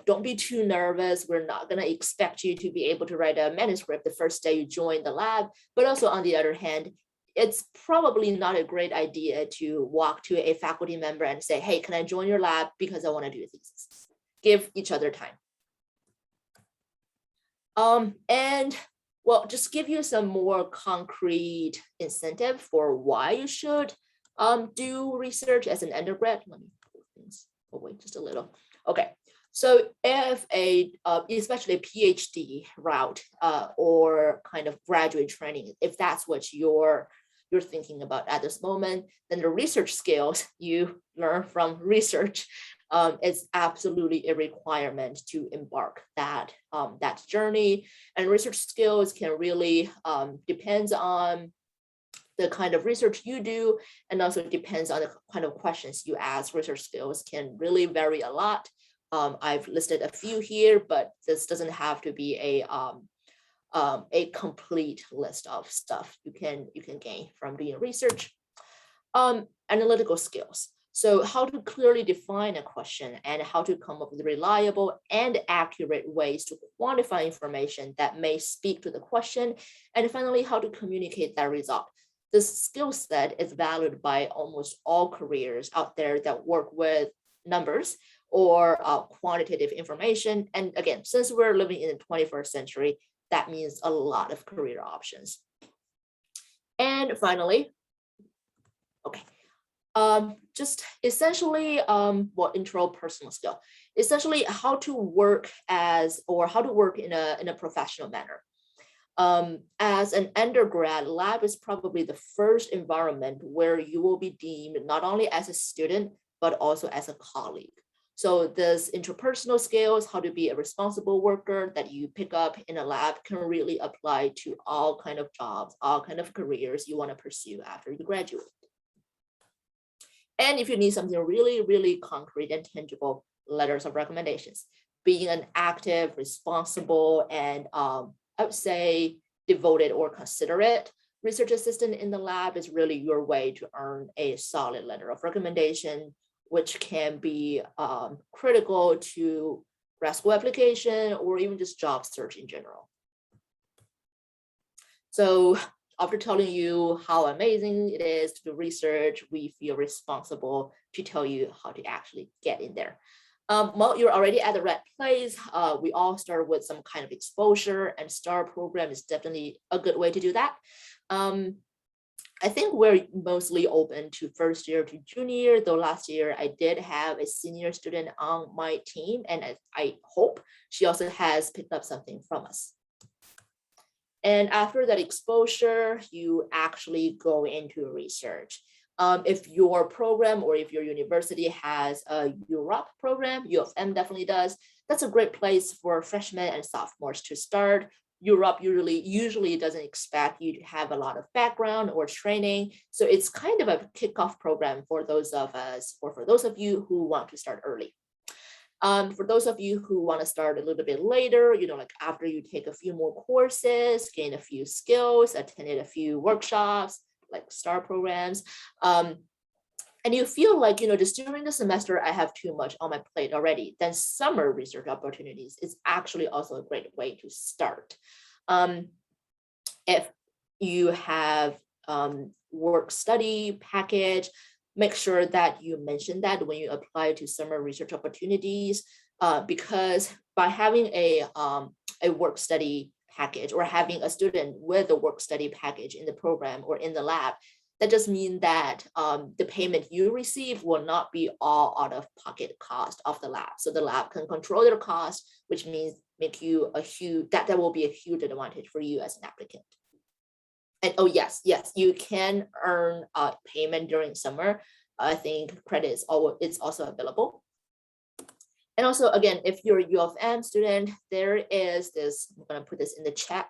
Don't be too nervous. We're not gonna expect you to be able to write a manuscript the first day you join the lab, but also on the other hand, it's probably not a great idea to walk to a faculty member and say, hey, can I join your lab because I wanna do a thesis? Give each other time. And well, just give you some more concrete incentive for why you should do research as an undergrad. Let me pull things away just a little. Okay, so if especially a PhD route or kind of graduate training, if that's what you're thinking about at this moment, then the research skills you learn from research is absolutely a requirement to embark that journey. And research skills can really depends on the kind of research you do, and also depends on the kind of questions you ask. Research skills can really vary a lot. I've listed a few here, but this doesn't have to be a complete list of stuff you can gain from doing research. Analytical skills. So how to clearly define a question and how to come up with reliable and accurate ways to quantify information that may speak to the question. And finally, how to communicate that result. This skill set is valued by almost all careers out there that work with numbers or quantitative information. And again, since we're living in the 21st century, that means a lot of career options. And finally, okay. Just essentially, intro personal skill, essentially how to work in a professional manner. As an undergrad, lab is probably the first environment where you will be deemed not only as a student, but also as a colleague. So this interpersonal skills, how to be a responsible worker that you pick up in a lab can really apply to all kind of jobs, all kind of careers you want to pursue after you graduate. And if you need something really, really concrete and tangible, letters of recommendations. Being an active, responsible, and I would say devoted or considerate research assistant in the lab is really your way to earn a solid letter of recommendation, which can be critical to grad school application or even just job search in general. So after telling you how amazing it is to do research, we feel responsible to tell you how to actually get in there. Well, you're already at the right place. We all start with some kind of exposure, and STAR program is definitely a good way to do that. I think we're mostly open to first year to junior, though last year I did have a senior student on my team, and I hope she also has picked up something from us. And after that exposure, you actually go into research. If your program or if your university has a Europe program, U of M definitely does, that's a great place for freshmen and sophomores to start. Europe usually doesn't expect you to have a lot of background or training. So it's kind of a kickoff program for those of us, or for those of you who want to start early. For those of you who want to start a little bit later, like after you take a few more courses, gain a few skills, attended a few workshops, like STAR programs, and you feel like, just during the semester, I have too much on my plate already, then summer research opportunities is actually also a great way to start. If you have work study package, make sure that you mention that when you apply to summer research opportunities, because by having a work study package or having a student with a work study package in the program or in the lab, that just means that the payment you receive will not be all out of pocket cost of the lab. So the lab can control their cost, which means that will be a huge advantage for you as an applicant. And oh yes, you can earn payment during summer. I think credit it's also available. And also, again, if you're a U of M student, there is this, I'm gonna put this in the chat,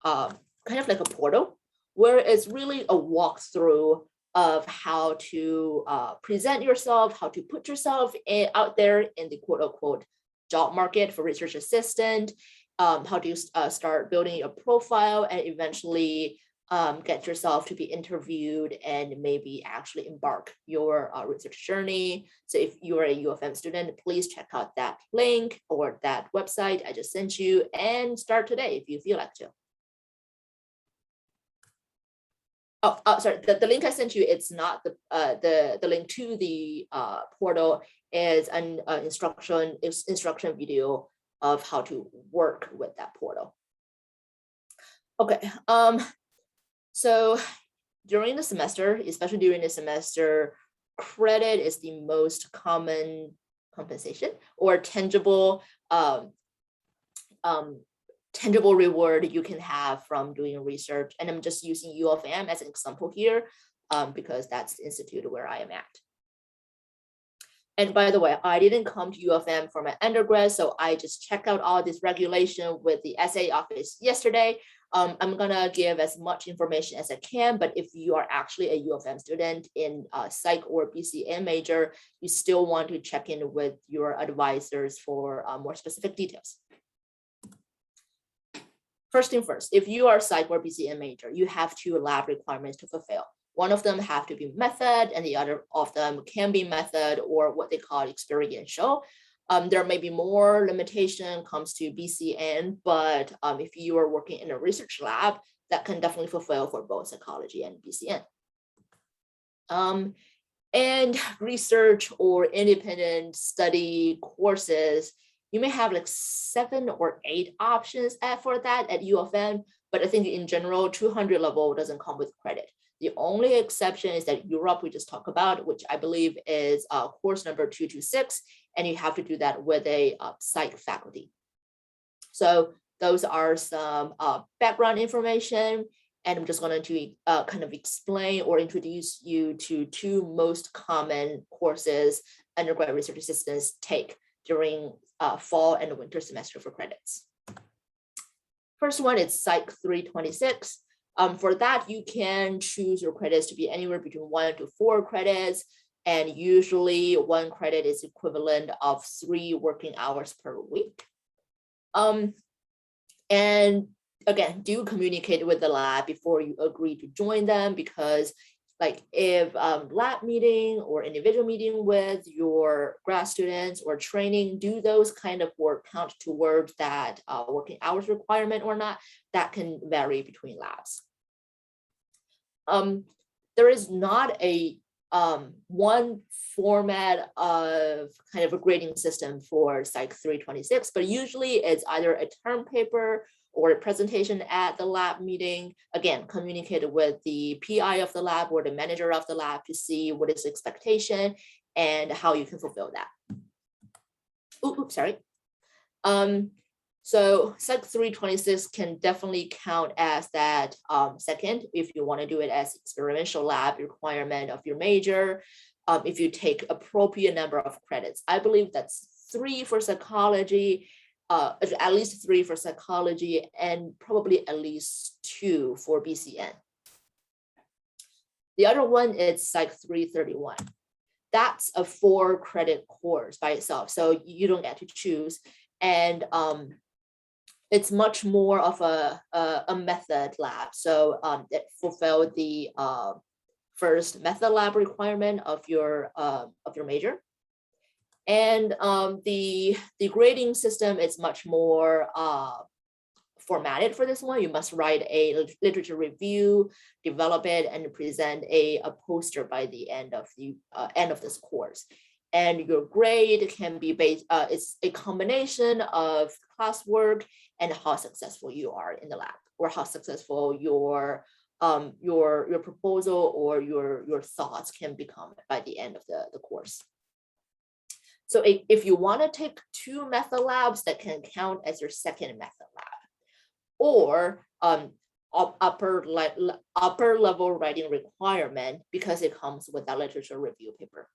kind of like a portal, where it's really a walkthrough of how to present yourself, how to put yourself out there in the quote unquote job market for research assistant, how to start building your profile and eventually get yourself to be interviewed and maybe actually embark your research journey. So if you are a U of M student, please check out that link or that website I just sent you and start today if you feel like to. Oh, sorry, the link I sent you, it's not the link to the portal is an instruction video of how to work with that portal. Okay, so during the semester, especially during the semester, credit is the most common compensation or tangible tangible reward you can have from doing research. And I'm just using U of M as an example here because that's the institute where I am at. And by the way, I didn't come to U of M for my undergrad, so I just checked out all this regulation with the SA office yesterday. I'm gonna give as much information as I can, but if you are actually a U of M student in Psych or BCN major, you still want to check in with your advisors for more specific details. First thing first, if you are Psych or BCN major, you have 2 lab requirements to fulfill. One of them have to be method, and the other of them can be method or what they call experiential. There may be more limitation comes to BCN, but if you are working in a research lab, that can definitely fulfill for both psychology and BCN. And research or independent study courses, you may have like 7 or 8 options for that at U of M, but I think in general, 200 level doesn't come with credit. The only exception is that Europe we just talked about, which I believe is course number 226, and you have to do that with a psych faculty. So those are some background information, and I'm just going to kind of explain or introduce you to 2 most common courses undergrad research assistants take during fall and winter semester for credits. First one is Psych 326. For that, you can choose your credits to be anywhere between 1 to 4 credits, and usually 1 credit is equivalent of 3 working hours per week. And again, do communicate with the lab before you agree to join them, because like if lab meeting or individual meeting with your grad students or training, do those kind of work count towards that working hours requirement or not? That can vary between labs. There is not a one format of kind of a grading system for Psych 326, but usually it's either a term paper or a presentation at the lab meeting. Again, communicate with the PI of the lab or the manager of the lab to see what is the expectation and how you can fulfill that. Oops, sorry. So Psych 326 can definitely count as that second if you want to do it as experiential lab requirement of your major. If you take appropriate number of credits, I believe that's 3 for psychology, at least 3 for psychology, and probably at least 2 for BCN. The other one is Psych 331. That's a 4 credit course by itself, so you don't get to choose. And it's much more of a method lab. So it fulfilled the first method lab requirement of your major. And the grading system is much more formatted for this one. You must write a literature review, develop it, and present a poster by the end of this course. And your grade can be based, it's a combination of classwork and how successful you are in the lab, or how successful your proposal or your thoughts can become by the end of the course. So if you want to take 2 method labs, that can count as your second method lab, or upper level writing requirement because it comes with a literature review paper.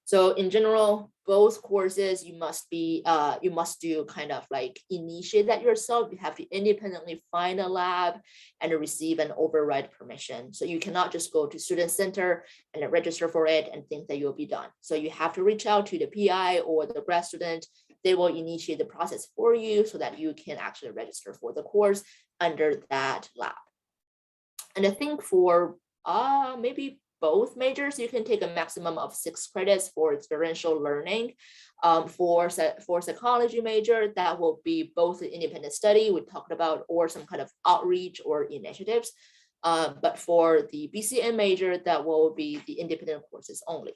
So in general, both courses, you must do kind of like initiate that yourself. You have to independently find a lab and receive an override permission. So you cannot just go to student center and register for it and think that you'll be done. So you have to reach out to the PI or the grad student. They will initiate the process for you so that you can actually register for the course under that lab. And I think for maybe both majors, you can take a maximum of 6 credits for experiential learning. For psychology major, that will be both an independent study we talked about, or some kind of outreach or initiatives. But for the BCN major, that will be the independent courses only.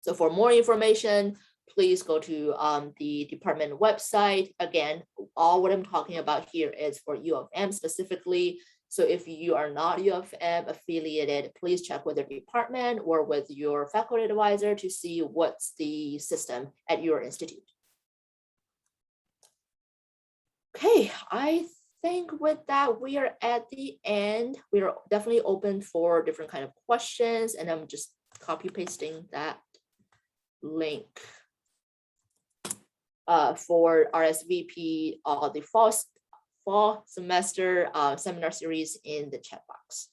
So for more information, please go to the department website. Again, all what I'm talking about here is for U of M specifically. So if you are not U of M affiliated, please check with the department or with your faculty advisor to see what's the system at your institute. Okay, I think with that, we are at the end. We are definitely open for different kind of questions, and I'm just copy pasting that link for RSVP the fall semester seminar series in the chat box.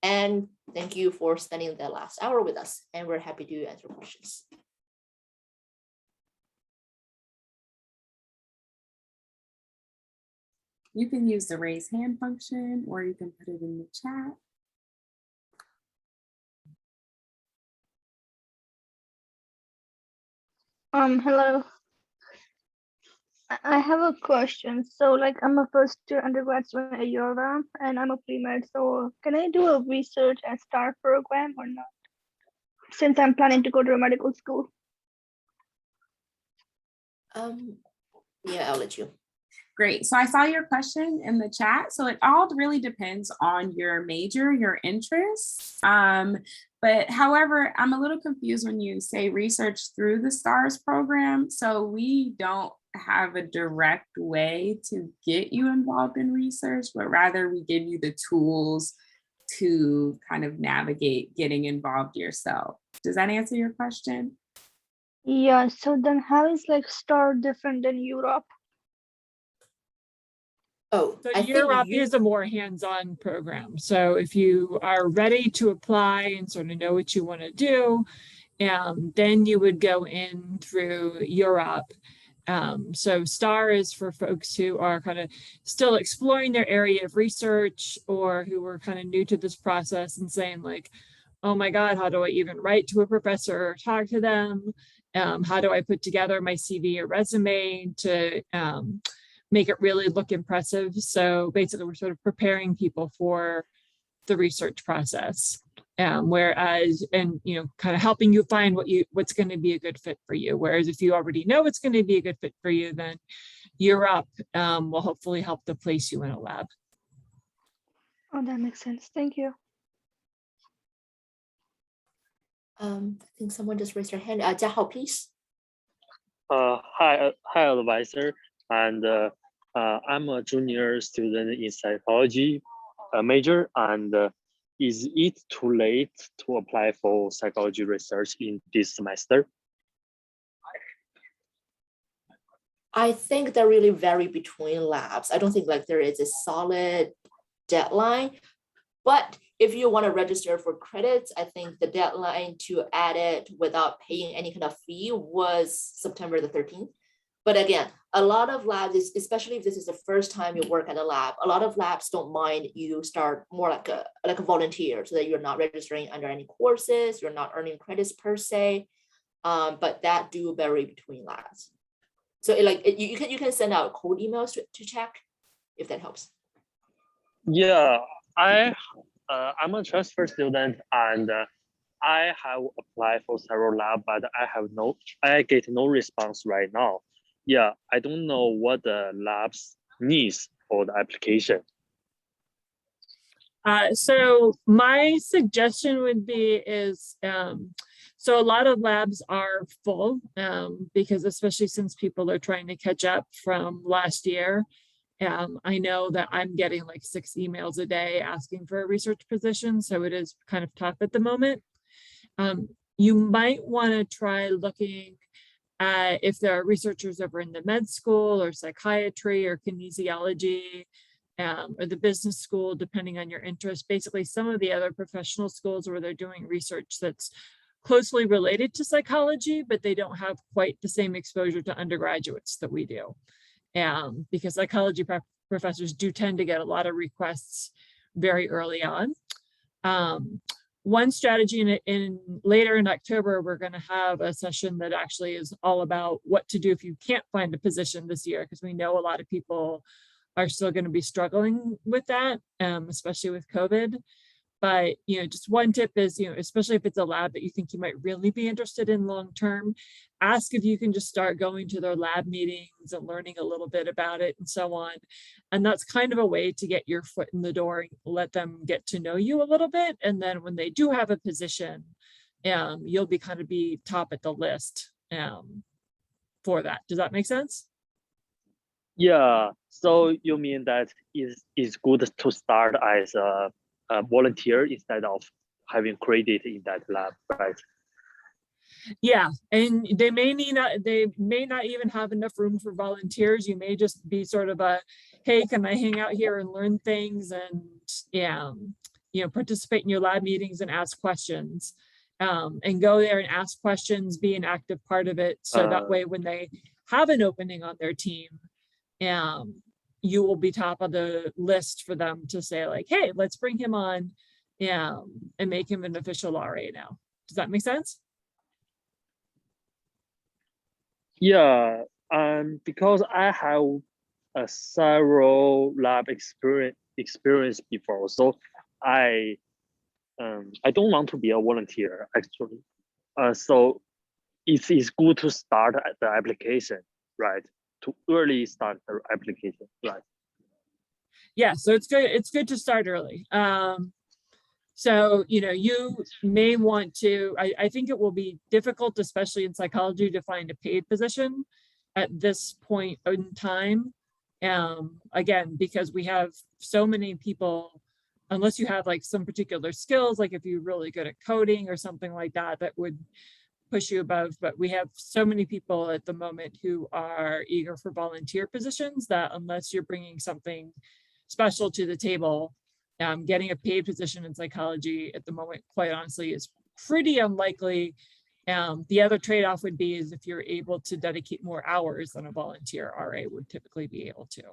And thank you for spending the last hour with us, and we're happy to answer questions. You can use the raise hand function, or you can put it in the chat. Hello. I have a question. So like I'm a first year undergrad student at URM and I'm a pre-med. So can I do a research and STAR program or not? Since I'm planning to go to a medical school. Yeah, I'll let you. Great. So I saw your question in the chat. So it all really depends on your major, your interests. But however, I'm a little confused when you say research through the STARS program. So we don't have a direct way to get you involved in research, but rather we give you the tools to kind of navigate getting involved yourself. Does that answer your question? Yeah, so then how is like STAR different than Europe? Oh, So I think Europe you, is a more hands-on program. So if you are ready to apply and sort of know what you want to do, then you would go in through Europe. So STAR is for folks who are kind of still exploring their area of research or who are kind of new to this process and saying like, oh my God, how do I even write to a professor or talk to them? How do I put together my CV or resume to make it really look impressive? So basically we're sort of preparing people for the research process. Whereas, and kind of helping you find what's going to be a good fit for you. Whereas if you already know it's going to be a good fit for you, then Europe will hopefully help to place you in a lab. Oh, that makes sense. Thank you. I think someone just raised their hand. Jiahao, please. Hi, advisor, and I'm a junior student in psychology major, and is it too late to apply for psychology research in this semester? I think they really vary between labs. I don't think like there is a solid deadline, but if you want to register for credits, I think the deadline to add it without paying any kind of fee was September the 13th. But again, a lot of labs, especially if this is the first time you work at a lab, a lot of labs don't mind you start more like a volunteer so that you're not registering under any courses, you're not earning credits per se, but that do vary between labs. So you can send out code emails to check if that helps. Yeah, I'm a transfer student and I have applied for several labs, but I get no response right now. Yeah, I don't know what the labs needs for the application. So my suggestion would be is, so a lot of labs are full because especially since people are trying to catch up from last year. I know that I'm getting like 6 emails a day asking for a research position, so it is kind of tough at the moment. You might want to try looking at if there are researchers over in the med school or psychiatry or kinesiology or the business school, depending on your interest. Basically, some of the other professional schools where they're doing research that's closely related to psychology, but they don't have quite the same exposure to undergraduates that we do. Because psychology professors do tend to get a lot of requests very early on. One strategy in later in October, we're going to have a session that actually is all about what to do if you can't find a position this year, because we know a lot of people are still going to be struggling with that, especially with COVID. But, just one tip is, especially if it's a lab that you think you might really be interested in long term, ask if you can just start going to their lab meetings and learning a little bit about it and so on. And that's kind of a way to get your foot in the door and let them get to know you a little bit. And then when they do have a position, you'll be kind of be top at the list for that. Does that make sense? Yeah, so you mean that it's good to start as a volunteer instead of having credit in that lab, right? Yeah, and they may not even have enough room for volunteers. You may just be sort of a, hey, can I hang out here and learn things and yeah, participate in your lab meetings and ask questions. And go there and ask questions, be an active part of it. So that way when they have an opening on their team, you will be top of the list for them to say like, hey, let's bring him on and make him an official RA now. Does that make sense? Yeah, because I have a several lab experience before, so I don't want to be a volunteer actually. So it's good to start the application, right? To early start the application, right? Yeah, so it's good to start early. So, you may want to, I think it will be difficult, especially in psychology, to find a paid position at this point in time. Again, because we have so many people, unless you have like some particular skills, like if you're really good at coding or something like that, that would push you above, but we have so many people at the moment who are eager for volunteer positions that unless you're bringing something special to the table, getting a paid position in psychology at the moment, quite honestly, is pretty unlikely. The other trade-off would be is if you're able to dedicate more hours than a volunteer RA would typically be able to.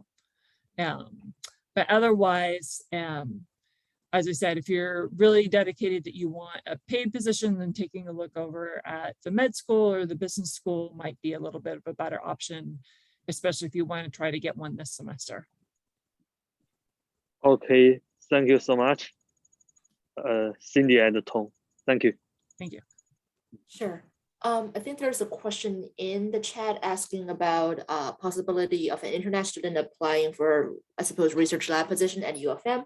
But otherwise, as I said, if you're really dedicated that you want a paid position, then taking a look over at the med school or the business school might be a little bit of a better option, especially if you want to try to get one this semester. Okay, thank you so much, Cindy and Tom. Thank you. Thank you. Sure. I think there's a question in the chat asking about possibility of an international student applying for, I suppose, research lab position at U of M.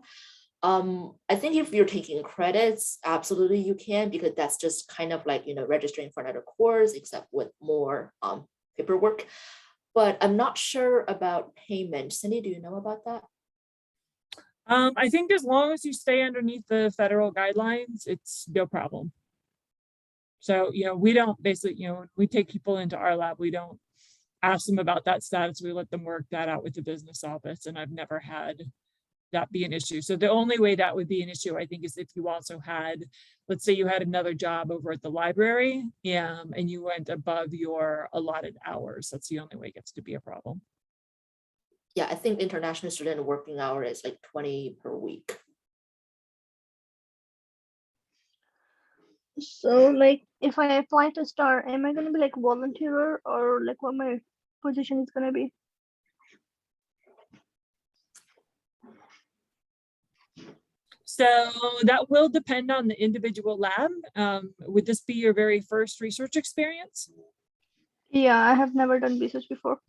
I think if you're taking credits, absolutely you can, because that's just kind of like, registering for another course, except with more paperwork. But I'm not sure about payment. Cindy, do you know about that? I think as long as you stay underneath the federal guidelines, it's no problem. So, we don't basically, when we take people into our lab, we don't ask them about that status. We let them work that out with the business office, and I've never had that be an issue. So the only way that would be an issue, I think, is if you also had, let's say you had another job over at the library, and you went above your allotted hours. That's the only way it gets to be a problem. Yeah, I think international student working hour is like 20 per week. So like if I apply to STAR, am I gonna be like volunteer or like what my position is gonna be? So that will depend on the individual lab. Would this be your very first research experience? Yeah, I have never done research before.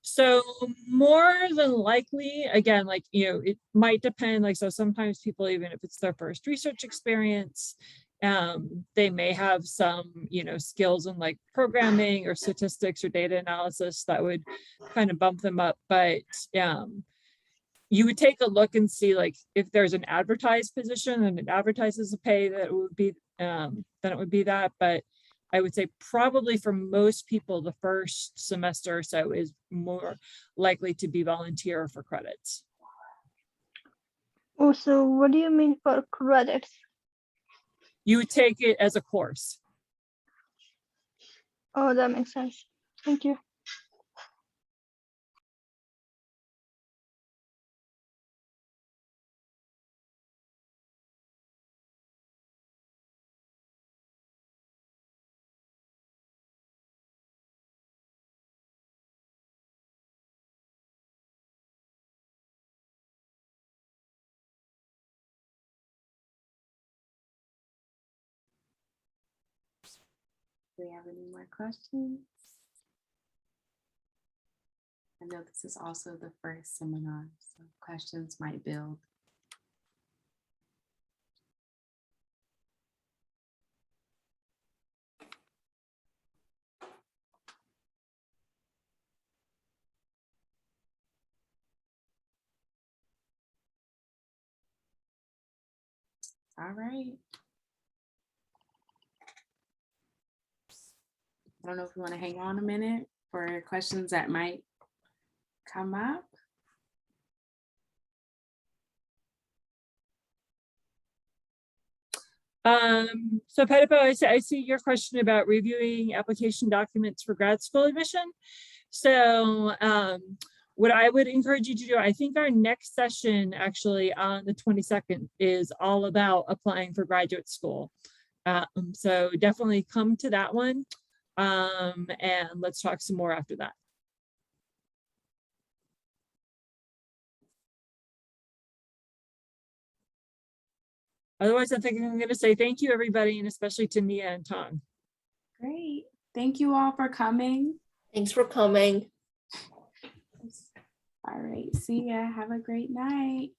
So more than likely, again, like, it might depend, like, so sometimes people, even if it's their first research experience, they may have some, skills in like programming or statistics or data analysis that would kind of bump them up. But you would take a look and see like if there's an advertised position and it advertises a pay, that would be, then it would be that. But I would say probably for most people, the first semester or so is more likely to be volunteer for credits. Oh, so what do you mean for credits? You would take it as a course. Oh, that makes sense. Thank you. Do we have any more questions? I know this is also the first seminar, so questions might build. All right. I don't know if you want to hang on a minute for questions that might come up. So Petipo, I see your question about reviewing application documents for grad school admission. So what I would encourage you to do, I think our next session actually on the 22nd is all about applying for graduate school. So definitely come to that one, and let's talk some more after that. Otherwise, I think I'm going to say thank you, everybody, and especially to Nia and Tom. Great. Thank you all for coming. Thanks for coming. All right. See ya. Have a great night.